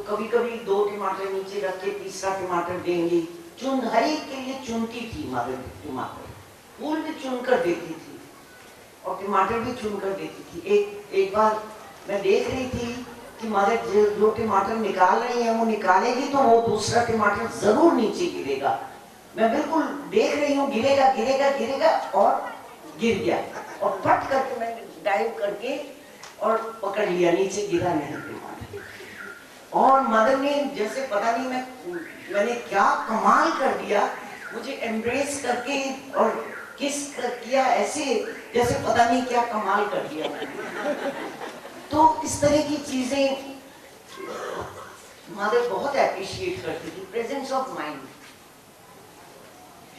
कभी कभी 2 टमाटर नीचे रख के तीसरा टमाटर देंगी, हर एक के लिए चुनती थी मदर। टमाटर फूल भी चुन कर देती थी और टमाटर भी चुन कर देती थी। एक बार मैं देख रही थी कि मदर जो टमाटर निकाल रही है, वो निकालेगी तो वो दूसरा टमाटर जरूर नीचे गिरेगा। मैं बिल्कुल देख रही हूँ, गिरेगा गिरेगा गिरेगा, और गिर गया, और फट करके मैंने डाइव करके और पकड़ लिया, नीचे गिरा नहीं टमाटर। और मदर ने जैसे पता नहीं मैंने क्या कमाल कर दिया, मुझे एम्ब्रेस करके और किस किया, ऐसे जैसे पता नहीं क्या कमाल कर दिया मैंने। तो इस तरह की चीजें मदर बहुत एप्रिशिएट करती थी। Presence of mind,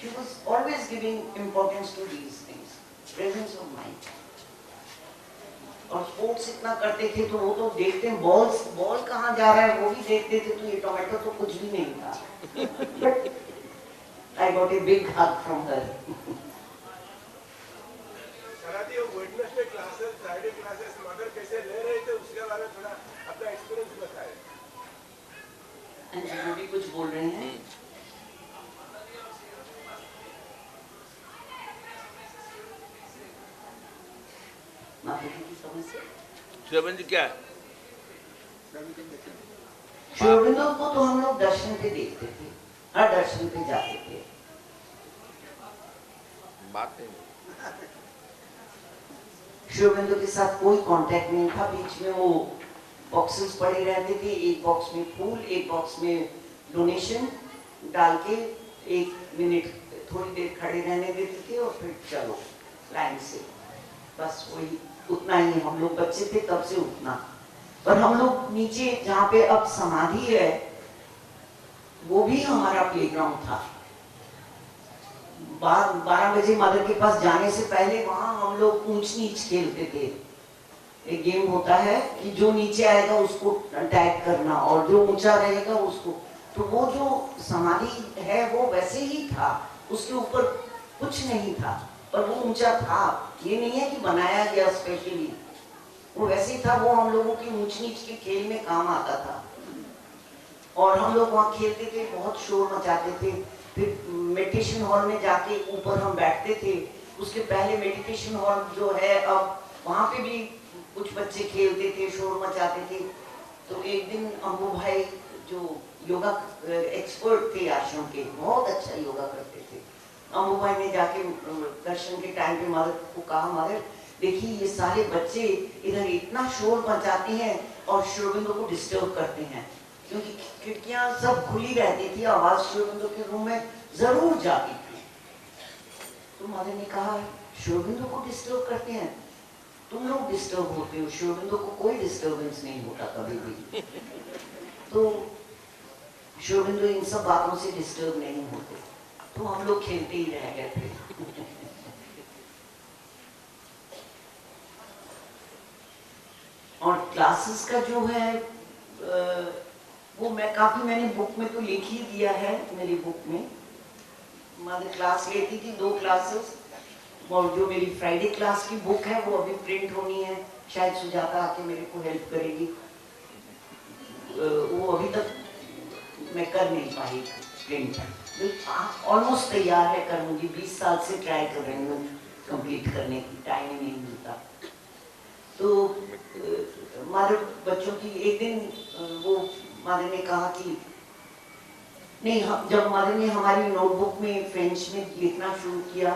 she was always giving importance to these things, presence of mind. और स्पोर्ट्स इतना करते थे तो वो तो देखते हैं बॉल कहाँ जा रहा है वो भी देखते थे, तो ये टोमेटो तो कुछ भी नहीं था। But I got a big hug from her. Wednesday classes, Friday classes mother कैसे ले रहे थे, उसके बारे में थोड़ा अपना एक्सपीरियंस बताएं। वो भी कुछ बोल रहे हैं। शिवरविंदो क्या है? शिवरविंदो को तो हम लोग दर्शन पे देखते थे, हर दर्शन पे जाते थे। बात नहीं, शिवरविंदो के साथ कोई कांटेक्ट नहीं था। बीच में वो बॉक्सेस पड़े रहते थे, एक बॉक्स में फूल, एक बॉक्स में डोनेशन डाल के 1 मिनट थोड़ी देर खड़े रहने देते थे और फिर चलो लाइन से, बस वही उतना ही। हम लोग बच्चे थे तब से उतना। पर हम लोग नीचे जहाँ पे अब समाधि है, वो भी हमारा प्लेग्राउंड था। 12 बजे मदर के पास जाने से पहले वहां हम लोग ऊंच नीच खेलते थे। एक गेम होता है कि जो नीचे आएगा उसको टैग करना और जो ऊंचा रहेगा उसको। तो वो जो समाधि है वो वैसे ही था, उसके ऊपर कुछ नहीं था, पर वो ऊंचा था। ये नहीं है कि बनाया गया स्पेशली, वो वैसे था। वो हम लोगों की ऊंच नीच के खेल में काम आता था। और हम लोग वहाँ खेलते थे, बहुत शोर मचाते थे। फिर मेडिटेशन हॉल में जाके ऊपर हम बैठते थे। उसके पहले मेडिटेशन हॉल जो है अब, वहाँ पे भी कुछ बच्चे खेलते थे, शोर मचाते थे। तो एक दिन अम्बू भाई जो योगा एक्सपर्ट थे आश्रम के, बहुत अच्छा योगा करते थे, अम्बू भाई ने जाके दर्शन के टाइम पे मदर को कहा, मदर देखिए ये सारे बच्चे इधर इतना शोर मचाते हैं और शिवरविंदो को डिस्टर्ब करते हैं, क्योंकि खिड़कियां सब खुली रहती थी, आवाज शिवरविंदो के रूम में जरूर जाती थी। तो मदर ने कहा शिवरविंदो को डिस्टर्ब करते हैं? तुम लोग डिस्टर्ब होते हो, शोबिंदो को कोई डिस्टर्बेंस नहीं होता कभी भी। तो शोबिंदो इन सब बातों से डिस्टर्ब नहीं होते, तो हम लोग खेलते ही रह गए थे। और क्लासेस का जो है वो मैंने बुक में तो लिख ही दिया है, मेरी बुक में। मैंने क्लास लेती थी 2 क्लासेस, और जो मेरी फ्राइडे क्लास की बुक है वो अभी प्रिंट होनी है, शायद सुजाता आके मेरे को हेल्प करेगी। वो अभी तक मैं कर नहीं पाई प्रिंट, ऑलमोस्ट तैयार है, करूँगी। 20 साल से ट्राई कर रही हूँ कंप्लीट करने की, टाइम ही नहीं मिलता। तो हमारे बच्चों की एक दिन वो मादे ने कहा कि नहीं, जब मादे ने हमारी नोटबुक में फ्रेंच में लिखना शुरू किया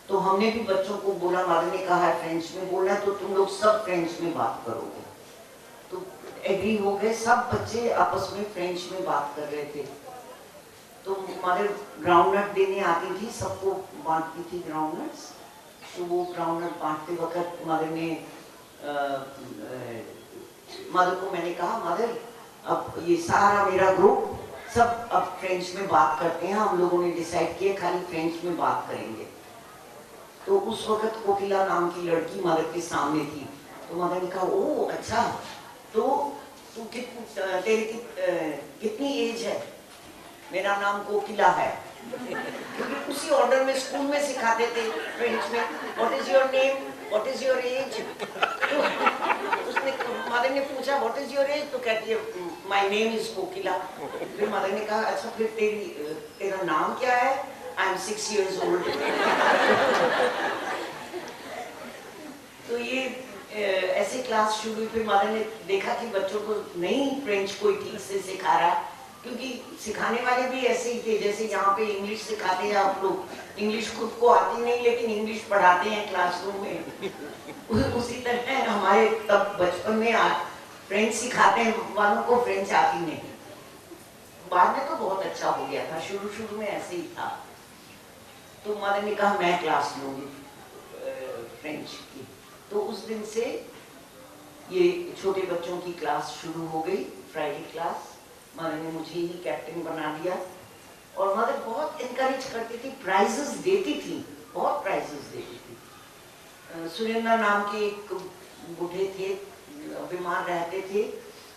तो हमने भी बच्चों को बोला, मादे ने कहा है फ्रेंच में बोलना है तो तुम लोग सब फ्रेंच में बात करोगे। तो एग्री हो गए, सब बच्चे आपस में फ्रेंच में बात कर रहे थे। तो हमारे ग्राउंडनट देने आती थी, सबको बांटती थी ग्राउंडनट्स। तो वो ग्राउंडनट बांटते वक्त मदर को मैंने कहा, मदर अब ये सारा मेरा ग्रुप सब अब फ्रेंच में बात करते हैं, हम लोगों ने डिसाइड किया खाली फ्रेंच में बात करेंगे। तो उस वक्त कोकिला नाम की लड़की मदर के सामने थी। तो मदर ने कहा, ओह अच्छा, तो तू कितनी एज है? मेरा नाम कोकिला है। क्योंकि उसी ऑर्डर में स्कूल में सिखाते थे फ्रेंच में, what is your name, what is your age. तो उसने मदर ने पूछा व्हाट इज योर एज, तो कहती है माय नेम इज कोकिला। फिर मदर ने कहा, अच्छा फिर तेरा नाम क्या है? I am 6 years old। तो ये ऐसे क्लास शुरू हुई। फिर मदर ने देखा कि बच्चों को नहीं फ्रेंच कोई ठीक से सिखा रहा, क्योंकि सिखाने वाले भी ऐसे ही थे जैसे यहाँ पे इंग्लिश सिखाते हैं आप लोग। इंग्लिश खुद को आती नहीं लेकिन इंग्लिश पढ़ाते हैं क्लासरूम में। उसी तरह हमारे तब बचपन में फ्रेंच सिखाते हैं वालों को फ्रेंच आती नहीं। बाद में तो बहुत अच्छा हो गया था, शुरू शुरू में ऐसे ही था। तो मदर ने कहा मैं क्लास लूंगी फ्रेंच की। तो उस दिन से ये छोटे बच्चों की क्लास शुरू हो गई, फ्राइडे क्लास। मदर ने मुझे ही कैप्टन बना दिया और मदर बहुत इनकरेज करती थी, प्राइजेस देती थी, बहुत प्राइजेस देती थी। सुरेंद्र नाम के एक बूढ़े थे, बीमार रहते थे।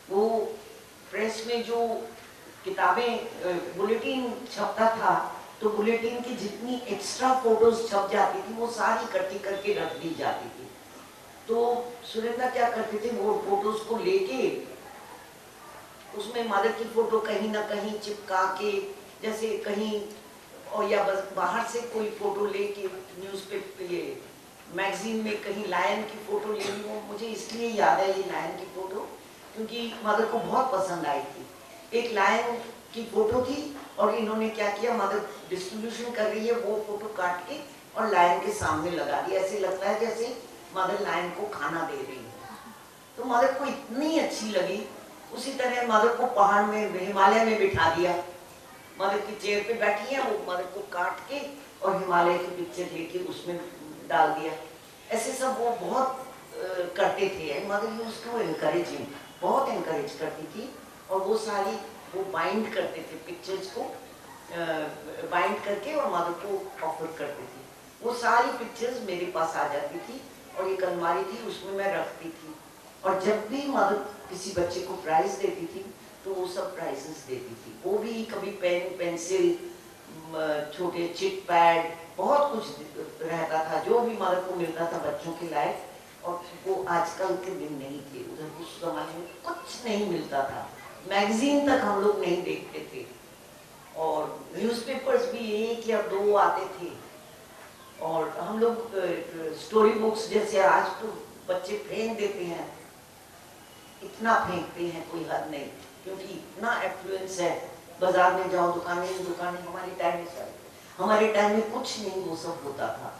वो प्रेस में जो किताबें बुलेटिन छपता था तो बुलेटिन की जितनी एक्स्ट्रा फोटोज छप जाती थी वो सारी इकट्ठी करके रख दी जाती थी। तो सुरेंद्र क्या करते थे, वो फोटोज को लेके उसमें मदर की फोटो कहीं ना कहीं चिपका के, जैसे कहीं और या बस बाहर से कोई फोटो लेके न्यूज़पेपर ये मैगजीन में कहीं लायन की फोटो लेनी हो। मुझे इसलिए याद है ये लायन की फोटो क्योंकि मदर को बहुत पसंद आई थी। एक लायन की फोटो थी और इन्होंने क्या किया, मदर डिस्ट्रीब्यूशन कर रही है, वो फोटो काट के और लायन के सामने लगा दिया। ऐसे लगता है जैसे मदर लायन को खाना दे रही है। तो मदर को इतनी अच्छी लगी। उसी तरह मदर को पहाड़ में हिमालय में बिठा दिया। मदर की चेयर पे बैठी है, वो मदर को काट के और हिमालय की पिक्चर लेके उसमें डाल दिया। ऐसे सब वो बहुत करते थे। मदर यूज टू एनकरेजिंग, बहुत एनकरेज करती थी। और वो सारी वो बाइंड करते थे पिक्चर्स को, बाइंड करके और मदर को ऑफर करते थे। वो सारी पिक्चर्स मेरे पास आ जाती थी और एक अलमारी थी उसमें मैं रखती थी। और जब भी मदर किसी बच्चे को प्राइज देती थी तो वो सब प्राइजेस देती थी। वो भी कभी पेन, पेंसिल, छोटे चिट पैड, बहुत कुछ रहता था जो भी मदर को मिलता था बच्चों के लायक। और वो आजकल के दिन नहीं थे, उधर उस जमाने में कुछ नहीं मिलता था। मैगजीन तक हम लोग नहीं देखते थे और न्यूज़पेपर्स भी 1 या 2 आते थे। और हम लोग स्टोरी बुक्स जैसे आज तो बच्चे फेंक देते हैं, इतना फेंकते हैं कोई हद नहीं, क्योंकि इतना एफ्लुएंस है। बाजार में जाओ, दुकानें दुकानें। हमारे टाइम में कुछ नहीं वो सब होता था।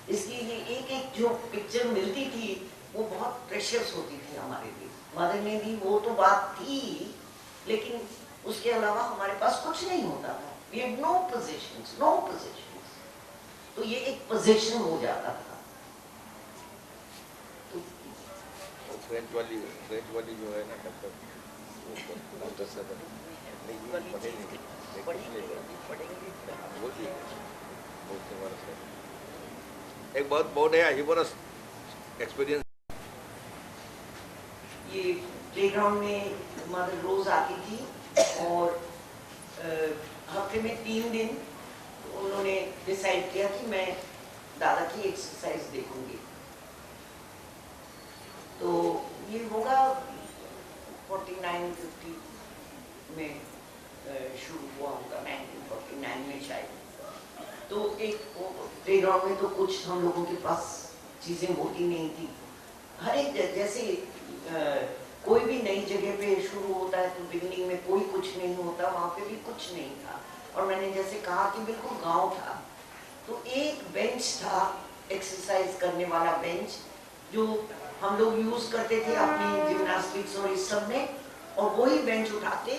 इसके लिए एक एक जो पिक्चर मिलती थी वो बहुत प्रेशियस होती थी हमारे लिए। मदर ने भी वो तो बात थी, लेकिन उसके अलावा हमारे पास कुछ नहीं होता था। We had no possessions, no possessions। तो ये एक पोजीशन हो जाता था। तो फ्रेंच वाली जो है ना डॉक्टर साहब नहीं पढ़े नहीं कुछ नहीं पढ़ा वो ठीक है बहुत हमारा सर एक बहुत नया ह्यूमरस एक्सपीरियंस। ये प्लेग्राउंड में मदर रोज आती थी और हफ्ते में 3 दिन उन्होंने डिसाइड किया कि मैं दादा की एक्सरसाइज देखूंगी। तो ये होगा 49-50 में शुरू हुआ होगा, 1949 में शायद। तो एक प्लेग्राउंड में तो कुछ हम लोगों के पास चीज़ें होती नहीं थी। हर एक जैसे कोई भी नई जगह पे शुरू होता है तो बिगनिंग में कोई कुछ नहीं होता, वहाँ पे भी कुछ नहीं था। और मैंने जैसे कहा कि बिल्कुल गांव था, तो एक बेंच था एक्सरसाइज करने वाला बेंच, जो हम लोग यूज करते थे अपनी जिम्नास्टिक्स और इस सब में, और वही बेंच उठा के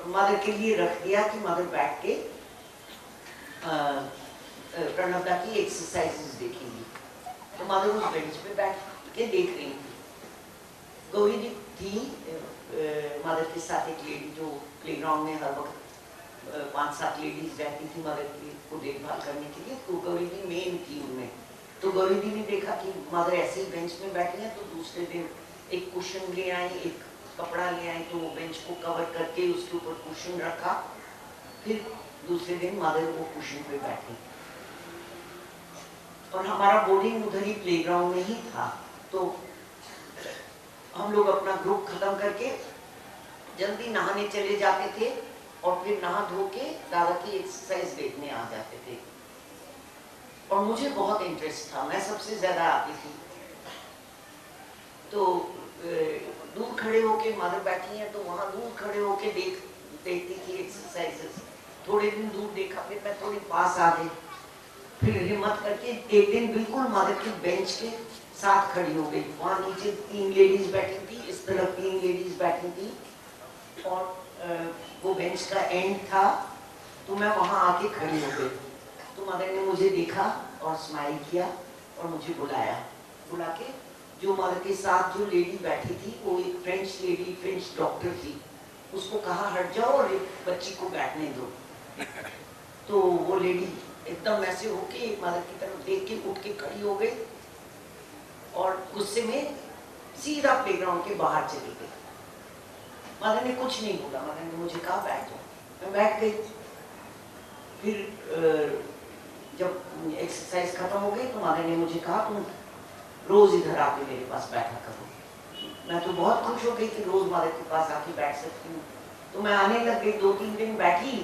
मदर के लिए रख दिया कि मदर बैठ के प्रणवदा की एक्सरसाइजेस देखेंगी। तो मदर उस बेंच पे बैठ के देख रही थी। गौरी जी थी मदर के साथ एक लेडी जो प्लेग्राउंड में हर वक्त 5-7 लेडीज रहती थी मदर को देखभाल करने के लिए, तो गौरी जी मेन थी उनमें। तो गौरी जी ने देखा कि मदर ऐसे ही बेंच में बैठी है, तो दूसरे दिन एक कुशन ले आई, एक कपड़ा ले आई, तो वो बेंच को कवर करके उसके ऊपर कुशन रखा। फिर दूसरे दिन मदर वो कुशन पे बैठी, और हमारा बोर्डिंग उधर ही प्लेग्राउंड में ही था। तो हम लोग अपना ग्रुप खत्म करके जल्दी नहाने चले जाते थे और फिर नहा धो के दादा की एक्सरसाइज देखने आ जाते थे। और मुझे बहुत इंटरेस्ट था, मैं सबसे ज्यादा आती थी। तो दूर खड़े होके मदर बैठी हैं, तो वहां दूर खड़े होके देखती थी एक्सरसाइजेस। थोड़े दिन दूर देखा, फिर मैं थोड़ी पास आ गई, फिर हिम्मत करके एक दिन बिल्कुल मदर की बेंच के साथ खड़ी हो गई। वहां नीचे 3 लेडीज बैठी थी, इस तरफ 3 लेडीज बैठी थी, और वो बेंच का एंड था, तो मैं वहां आके खड़ी हो गई। तो मदर ने मुझे देखा और स्माइल किया और मुझे बुला के जो मदर के साथ जो लेडी बैठी थी, वो एक फ्रेंच लेडी, फ्रेंच डॉक्टर थी, उसको कहा हट जाओ और एक बच्ची को बैठने दो। तो वो लेडी एकदम ऐसे होके मदर की तरफ देख के उठ के खड़ी हो गई और गुस्से में सीधा प्लेग्राउंड के बाहर चली गई। मदर ने कुछ नहीं बोला, मदर ने मुझे कहा बैठ जाओ, मैं बैठ गई। फिर जब एक्सरसाइज खत्म हो गई तो मदर ने मुझे कहा तुम रोज इधर आके मेरे पास बैठा करो। मैं तो बहुत खुश हो गई कि रोज मदर के पास आके बैठ सकती हूँ। तो मैं आने लग गई, 2-3 दिन बैठी,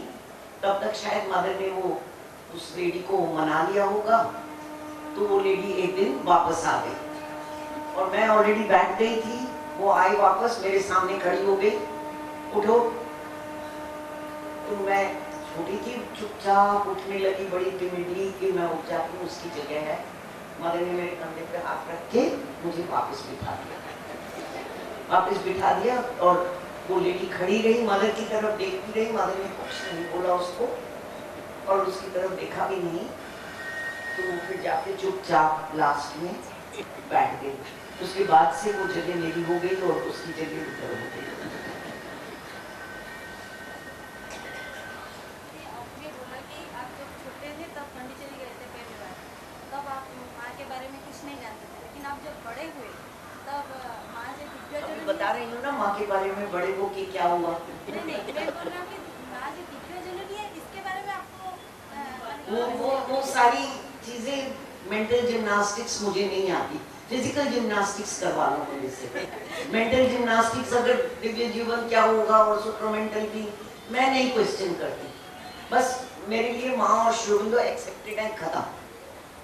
तब तक शायद मदर ने वो उस लेडी को मना लिया होगा। तो वो लेडी एक दिन वापस आ गई और मैं ऑलरेडी बैठ गई थी। वो आई वापस, मेरे सामने खड़ी हो गई, उठो। तो मैं छोटी थी, चुपचाप उठने लगी बड़ी टिमिडली कि मैं उठ जाती हूँ, उसकी जगह है। मदर ने मेरे कंधे पे हाथ रख के मुझे वापस बिठा दिया और वो लेडी खड़ी रही, मदर की तरफ देखती रही। मदर ने कुछ नहीं बोला उसको और उसकी तरफ देखा भी नहीं। तो फिर जाके चुपचाप लास्ट में बैठ गई। उसके बाद से वो जगह मेरी हो गई और उसकी जगह उधर हो गई। आपने बोला कि आप जब छोटे थे तब पांडिचेरी गए थे पहली बार, तब आप माँ के बारे में कुछ नहीं जानते थे, लेकिन आप जब बड़े हुए तब माँ से अभी बता रही हूँ ना माँ के बारे में, बड़े हो के क्या हुआ। नहीं मैं बोल रहा हूँ कि माँ जो दिव्यजननी है इसके बारे में आपको वो सारी चीजें, मेंटल जिम्नास्टिक्स मुझे नहीं आती। फिजिकल जिम्नास्टिक्स करवा लो मेरे से। मेंटल जिम्नास्टिक्स, अगर दिव्य जीवन क्या होगा और सुपरमेंटल भी, मैं नहीं क्वेश्चन करती। बस मेरे लिए माँ और श्रोबिंदो एक्सेप्टेड है, खत्म।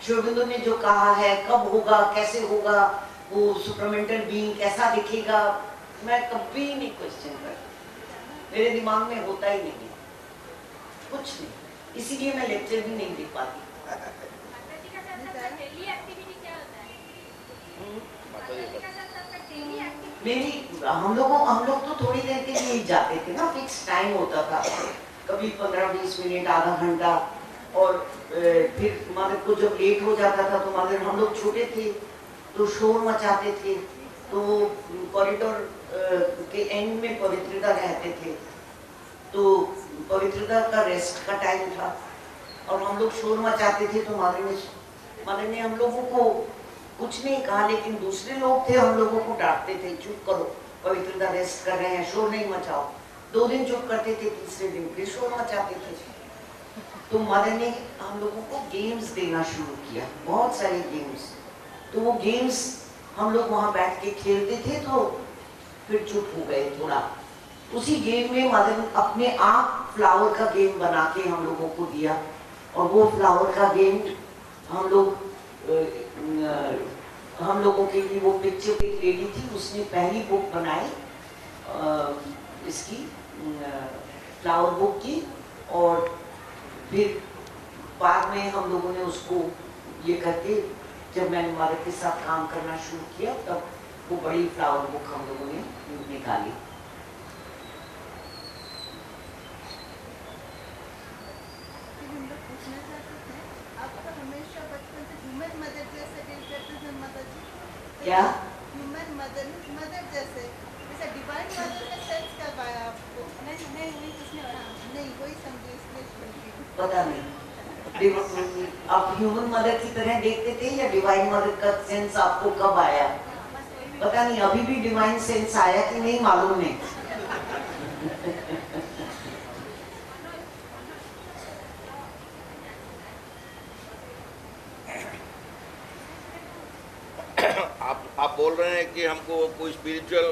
श्रोबिंदो ने जो कहा है, कब होगा, कैसे होगा, वो सुपरमेंटल बीइंग कैसा दिखेगा, मैं कभी नहीं क्वेश्चन करती। मेरे दिमाग में होता ही नहीं, कुछ नहीं। इसीलिए मैं लेक्चर भी नहीं देख पाती। मेरी हम लोग तो थोड़ी देर के लिए जाते थे ना, फिक्स टाइम होता था, कभी 15-20 मिनट, आधा घंटा। और फिर मदर को जब लेट हो जाता था तो मदर, हम लोग छोटे थे तो शोर मचाते थे, तो कॉरिडोर के एंड में पवित्रता रहते थे, तो पवित्रता का रेस्ट का टाइम था और हम लोग शोर मचाते थे, तो मदर ने हम लोगों को कुछ नहीं कहा, लेकिन दूसरे लोग थे हम लोगों को डांटते थे, चुप करो, पवित्रता रेस्ट कर रहे हैं, शोर नहीं मचाओ। 2 दिन चुप करते थे, तीसरे दिन फिर शोर मचाते थे। तो मदर ने हम लोगों को गेम्स देना शुरू किया, बहुत सारे गेम्स। तो वो गेम्स हम लोग वहाँ बैठ के खेलते थे, तो फिर चुप हो गए थोड़ा। उसी गेम में मदर अपने आप फ्लावर का गेम बना के हम लोगों को दिया, और वो फ्लावर का गेम हम लोगों के लिए, वो पिक्चर एक लेडी थी, उसने पहली बुक बनाई इसकी फ्लावर बुक की, और फिर बाद में हम लोगों ने उसको ये करके, जब मैंने मदर के साथ काम करना शुरू किया, तब वो बड़ी फ्लावर बुक हम लोगों ने निकाली। क्या मदर जैसे डिवाइन मदर का सेंस कब आया आपको? नहीं वही समझे, इसलिए पता नहीं, आप ह्यूमन मदर की तरह देखते थे या डिवाइन मदर का सेंस आपको कब आया? पता नहीं, अभी भी डिवाइन सेंस आया कि नहीं मालूम नहीं। आप बोल रहे हैं कि हमको कोई स्पिरिचुअल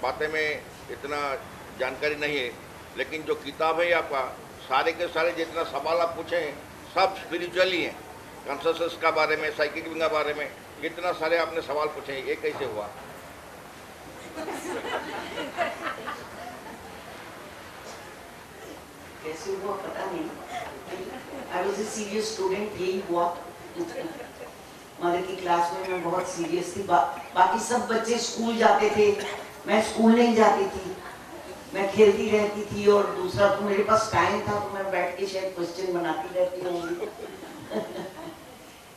बातें में इतना जानकारी नहीं है, लेकिन जो किताब है आपका, सारे के सारे जितना सवाल आप पूछे हैं सब स्पिरिचुअल ही हैं। कॉन्शसनेस का बारे में, साइकिक के बारे में कितना सारे आपने सवाल पूछे हैं, ये कैसे हुआ? कैसे हुआ पता नहीं। I was a serious student, यही हुआ। मदर की क्लास में मैं बहुत सीरियस थी। बाकी सब बच्चे स्कूल जाते थे, मैं स्कूल नहीं जाती थी, मैं खेलती रहती थी, और दूसरा तो मेरे पास टाइम था, तो मैं बैठ के शायद क्वेश्चन बनाती रहती होंगी।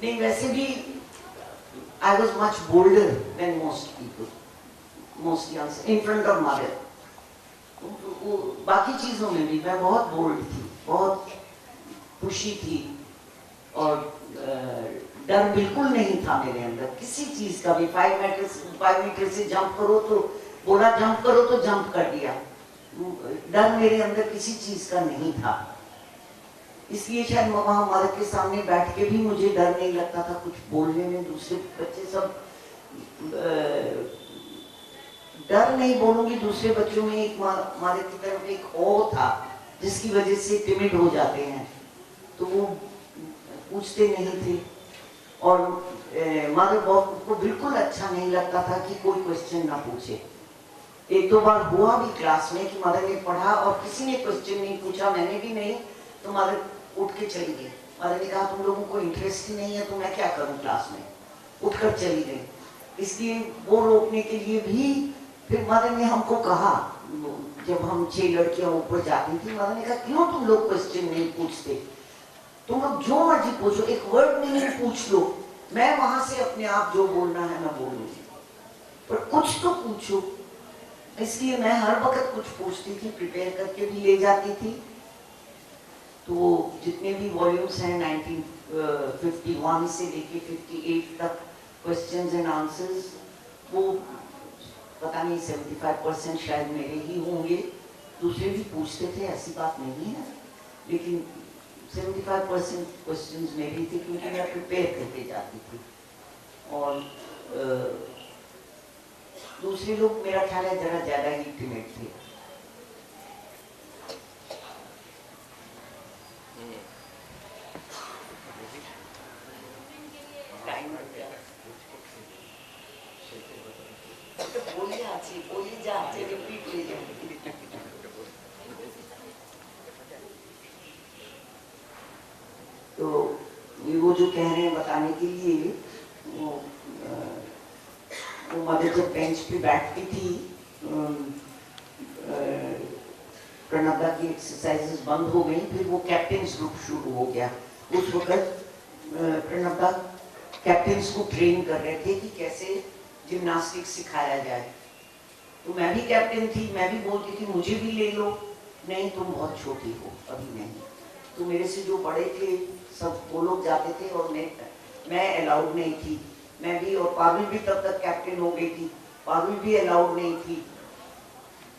नहीं, वैसे भी I was much bolder than most people, most young in front of mother। बाकी चीजों में भी मैं बहुत बोल्ड थी, बहुत खुशी थी, और डर बिल्कुल नहीं था मेरे अंदर किसी चीज का भी। 5 मीटर से जंप करो तो बोला जंप करो तो जंप कर दिया। डर मेरे अंदर किसी चीज का नहीं था, इसलिए शायद वहां मदर के सामने बैठ के भी मुझे डर नहीं लगता था कुछ बोलने में। दूसरे बच्चे सब डर नहीं बोलूंगी, दूसरे बच्चों में एक मदर की तरफ एक ओ था, जिसकी वजह से टिमिड हो जाते हैं, तो वो पूछते नहीं थे। और मदर को बिल्कुल अच्छा नहीं लगता था कि कोई क्वेश्चन ना पूछे। 1-2 बार हुआ भी क्लास में कि मदर ने पढ़ा और किसी ने क्वेश्चन नहीं पूछा, मैंने भी नहीं, तो मदर उठ के चली गई। मदर ने कहा तुम लोगों को इंटरेस्ट ही नहीं है, तो मैं क्या करूं क्लास में, उठकर चली गई। इसलिए वो रोकने के लिए भी फिर मदर ने हमको कहा, जब हम 6 लड़कियां ऊपर जाती थी, मदर ने कहा क्यों तुम लोग क्वेश्चन नहीं पूछते, तुम लोग जो मर्जी पूछो, एक वर्ड में नहीं पूछ लो, मैं वहां से अपने आप जो बोलना है मैं बोलूंगी, पर कुछ तो पूछो। इसलिए मैं हर वक्त कुछ पूछती थी, प्रिपेयर करके भी ले जाती थी। तो जितने भी वॉल्यूम्स हैं 1951 से लेके 58 तक क्वेश्चंस एंड आंसर्स, वो पता नहीं 75% शायद मेरे ही होंगे, दूसरे भी पूछते थे, ऐसी बात नहीं है, लेकिन 75% क्वेश्चंस मेरी थी, क्योंकि मैं प्रिपेयर करके जाती थी। और दूसरे लोग मेरा ख्याल है जरा ज्यादा ही टिमिड थे। बोलिए जाते रिपीट ले जाए। तो वो जो कह रहे हैं बताने के लिए, वो मदर जब बेंच पे बैठती थी, प्रणबदा की एक्सरसाइजेस बंद हो गई, फिर वो कैप्टन्स ग्रुप शुरू हो गया। उस वक्त प्रणबदा कैप्टन्स को ट्रेन कर रहे थे कि कैसे जिम्नास्टिक्स सिखाया जाए। तो मैं भी कैप्टन थी, मैं भी बोलती थी मुझे भी ले लो, नहीं तुम बहुत छोटी हो अभी नहीं। तो मेरे से जो बड़े थे सब वो लोग जाते थे और मैं अलाउड नहीं थी। मैं भी, और पारुल भी तब तक कैप्टन हो गई थी, पारुल भी अलाउड नहीं थी।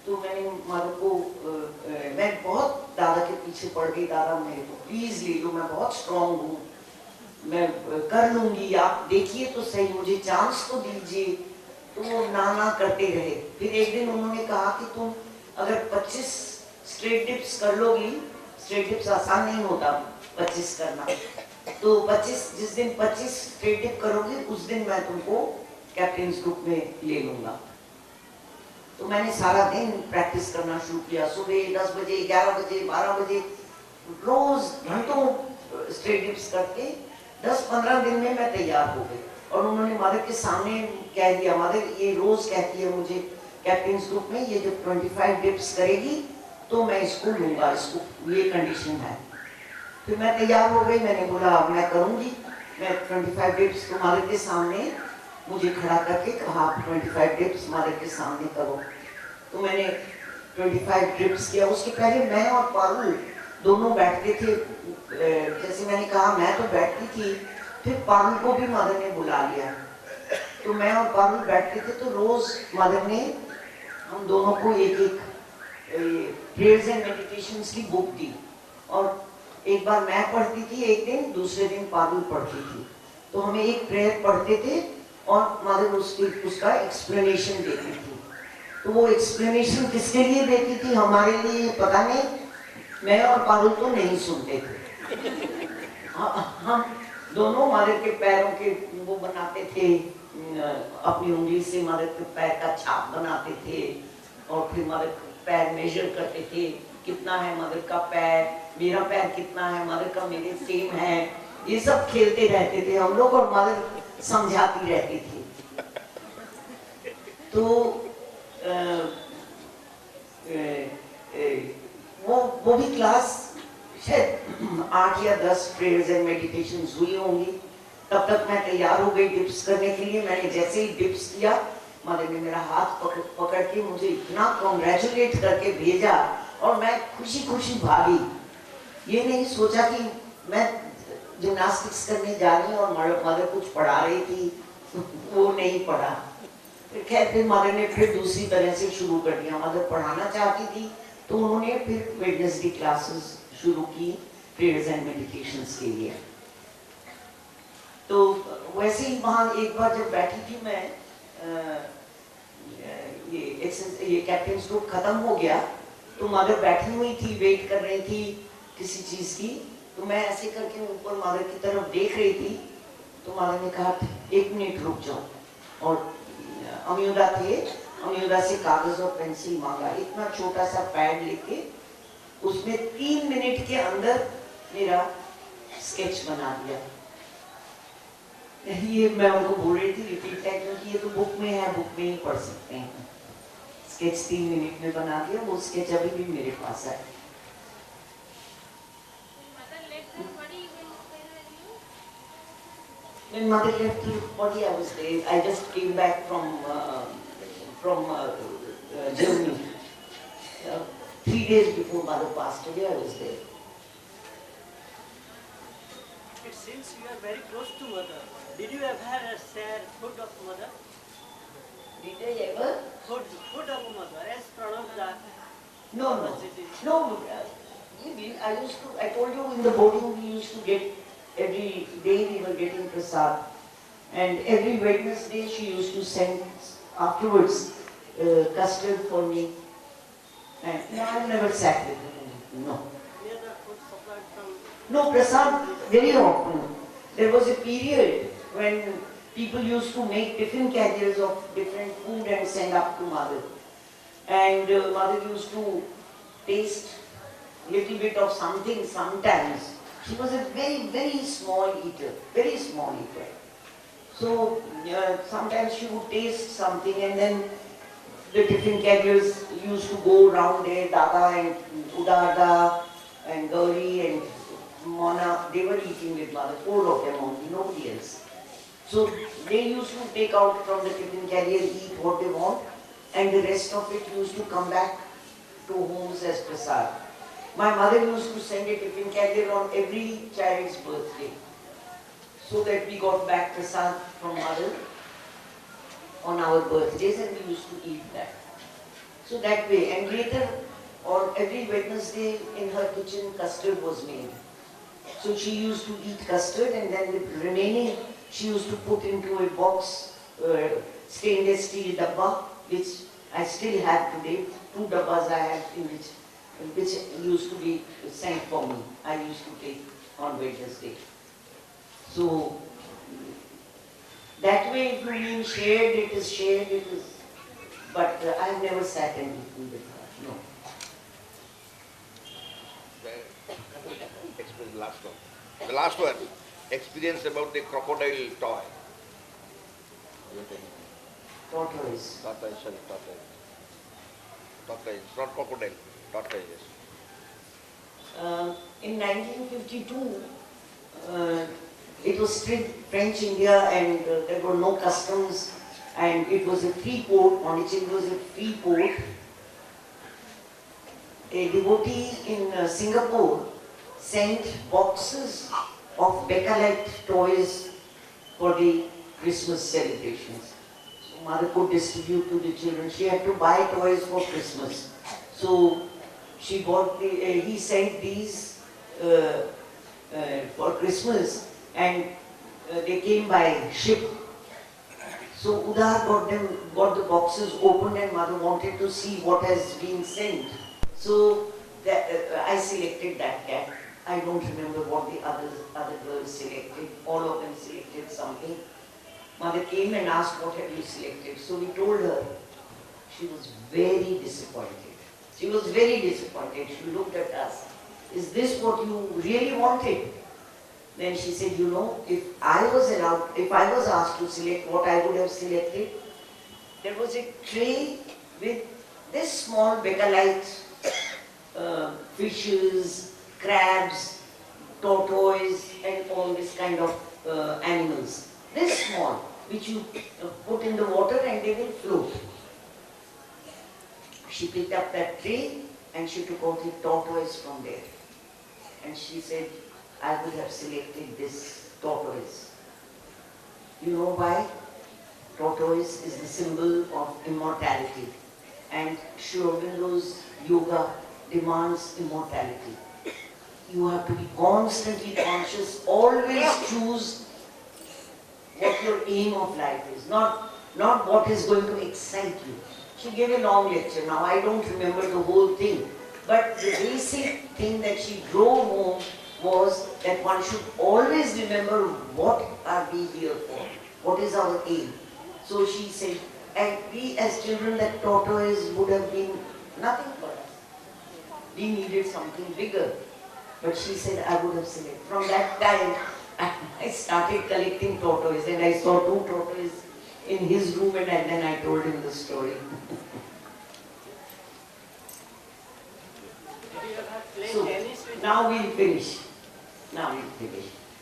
तो मैंने मदर को मैं बहुत दादा के पीछे पड़ गई, दादा मेरे को प्लीज ले लो, मैं बहुत स्ट्रांग हूँ, मैं कर लूंगी, आप देखिए तो सही, मुझे चांस तो दीजिए। तो वो ना करते रहे। फिर एक दिन उन्होंने कहा कि तुम अगर 25 स्ट्रेट डिप्स कर लोगी, स्ट्रेट डिप्स आसान नहीं होता 25 करना, तो 25 जिस दिन 25 स्ट्रेट डिप करोगी उस दिन मैं तुमको कैप्टन्स ग्रुप में ले लूंगा। तो मैंने सारा दिन प्रैक्टिस करना शुरू किया, सुबह 10 बजे, 11 बजे, 12 बजे, रोज घंटों स्ट्रेट डिप्स करके 10-15 दिन में मैं तैयार हो गई। और उन्होंने मदर के सामने कह दिया, मदर ये रोज कहती है मुझे कैप्टन्स ग्रुप में, ये जब 25 डिप्स करेगी तो मैं इसको लूंगा, इसको ये कंडीशन है। फिर मैं तैयार हो गई, मैंने बोला मैं करूंगी, मैं 25 डिप्स तो मदर के सामने मुझे खड़ा करके कहा 25 डिप्स मदर के सामने करो। तो मैंने 25 डिप्स किया। उसके पहले मैं और पारुल दोनों बैठते थे, जैसे मैंने कहा मैं तो बैठती थी, फिर पारुल को भी मदर ने बुला लिया। तो मैं और पारुल बैठते थे, तो रोज मदर ने हम दोनों को एक प्रेयर्स एंड मेडिटेशंस की बुक दी, और एक बार मैं पढ़ती थी, एक दिन, दूसरे दिन पारुल पढ़ती थी। तो हमें एक प्रेयर पढ़ते थे और मदर उसका एक्सप्लेनेशन देती थी। तो वो एक्सप्लेनेशन किसके लिए देती थी हमारे लिए पता नहीं, मैं और पारुल तो नहीं सुनते थे। हम दोनों मदर के पैरों के वो बनाते थे, अपनी उंगली से मदर के पैर का छाप बनाते थे, और फिर मदर पैर मेजर करते थे, कितना है मदर का पैर, मेरा पैर कितना है, मदर का मेरे सेम है, ये सब खेलते रहते थे हम लोग, और मदर समझाती रहती थी। तो वो भी क्लास शायद 8 या 10 प्रेयर्स एंड मेडिटेशंस हुई होंगी। तब तक मैं तैयार हो गई डिप्स करने के लिए। मैंने जैसे ही डिप्स किया, मदर ने मेरा हाथ पकड़ के मुझे इतना कॉन्ग्रेचुलेट करके भेजा, और मैं खुशी खुशी भागी। ये नहीं सोचा कि मैं जिम्नास्टिक्स करने जा रही हूँ और मदर कुछ पढ़ा रही थी, वो नहीं पढ़ा। फिर खैर फिर मदर ने फिर दूसरी तरह से शुरू कर दिया। मदर पढ़ाना चाहती थी तो उन्होंने फिर वेडनेसडे क्लासेस शुरू की प्रेयर्स एंड मेडिटेशंस के लिए। तो वैसे ही वहाँ एक बार जब बैठी थी मैं, ये कैप्टन्स ग्रुप खत्म हो गया, तो मदर बैठी हुई थी, वेट कर रही थी किसी चीज की। तो मैं ऐसे करके ऊपर मदर की तरफ देख रही थी, तो मदर ने कहा 1 मिनट रुक जाओ, और अमियोदा थे, अमियोदा से कागज और पेंसिल मांगा, इतना छोटा सा पैड लेके उसमें 3 मिनट के अंदर मेरा स्केच बना दिया। ये मैं उनको बोल रही थी रिपीट है, क्योंकि ये तो बुक में है, बुक में ही पढ़ सकते हैं। स्केच 3 मिनट में बना दिया, वो स्केच अभी भी मेरे पास है। When mother left the body, I was there. I just came back from Germany. 3 days before mother passed away, I was there. It seems you are very close to mother. Did you ever share food of mother? Did I ever? Food of mother, as Pranavda. No. I told you in the boarding we used to get, every day we were getting prasad, and every Wednesday she used to send afterwards custard for me, and no, I never sat with her. No. Neither food supplied from. No, prasad very often. There was a period when people used to make different carriers of different food and send up to mother, and mother used to taste little bit of something sometimes. She was a very small eater, very small eater. So sometimes she would taste something, and then the different carriers used to go around there. Dada and Udada and Gauri and Mona, they were eating with mother, 4 of them only, nobody else. So they used to take out from the tiffin carrier, eat what they want, and the rest of it used to come back to homes as prasad. My mother used to send a tiffin carrier on every child's birthday, so that we got back prasad from mother on our birthdays, and we used to eat that. So that way, and later on every Wednesday in her kitchen custard was made. So she used to eat custard, and then the remaining she used to put into a box, stainless steel dabba, which I still have today. 2 dabbas I have in which used to be sent for me. I used to take on Wednesday. So that way, if you mean shared, it is shared, it is. But I've never sat and eaten with her. No. The last one. The last one. Experience about the crocodile toy. Tortoise. Tortoise, sorry, tortoise. Tortoise, not crocodile. Tortoise, yes. In 1952, it was still French India, and there were no customs, and it was a free port. Pondicherry was a free port. A devotee in Singapore sent boxes of Bakelite toys for the Christmas celebrations. So mother could distribute to the children. She had to buy toys for Christmas. So she bought he sent these for Christmas, and they came by ship. So Udar got the boxes opened, and mother wanted to see what has been sent. So that, I selected that cat. I don't remember what the other girls selected. All of them selected something. Mother came and asked, what have you selected? So we told her. She was very disappointed. She was very disappointed. She looked at us. Is this what you really wanted? Then she said, you know, if I was asked to select what I would have selected, there was a tray with this small Bakelite fishes, crabs, tortoise, and all this kind of animals. This small, which you put in the water and they will float. She picked up that tray and she took out the tortoise from there. And she said, I would have selected this tortoise. You know why? Tortoise is the symbol of immortality. And Sri Aurobindo's yoga demands immortality. You have to be constantly conscious, always choose what your aim of life is, not what is going to excite you. She gave a long lecture. Now I don't remember the whole thing, but the basic thing that she drove home was that one should always remember what are we here for, what is our aim. So she said, and we as children, that tortoise would have been nothing for us. We needed something bigger. But she said, I would have selected. From that time, I started collecting tortoises, and I saw 2 tortoises in his room, and then I told him the story. So, now we'll finish.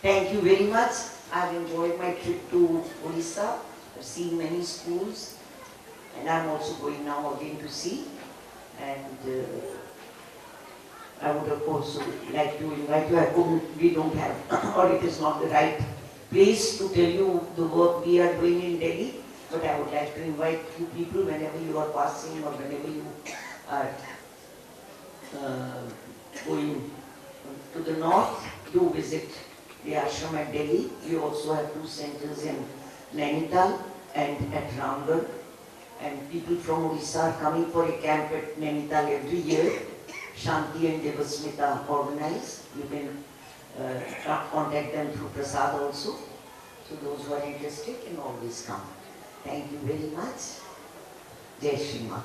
Thank you very much. I've enjoyed my trip to Odisha. I've seen many schools, and I'm also going now again to see. And I would have also like to invite you. We don't have, or it is not the right place to tell you the work we are doing in Delhi, but I would like to invite you people whenever you are passing or whenever you are going to the north, do visit the ashram at Delhi. We also have 2 centers in Nainital and at Ramgarh, and people from Odisha are coming for a camp at Nainital every year. Shanti and Devasmita organize. You can contact them through Prasad also. So those who are interested can always come. Thank you very much. Jai Shri Maa.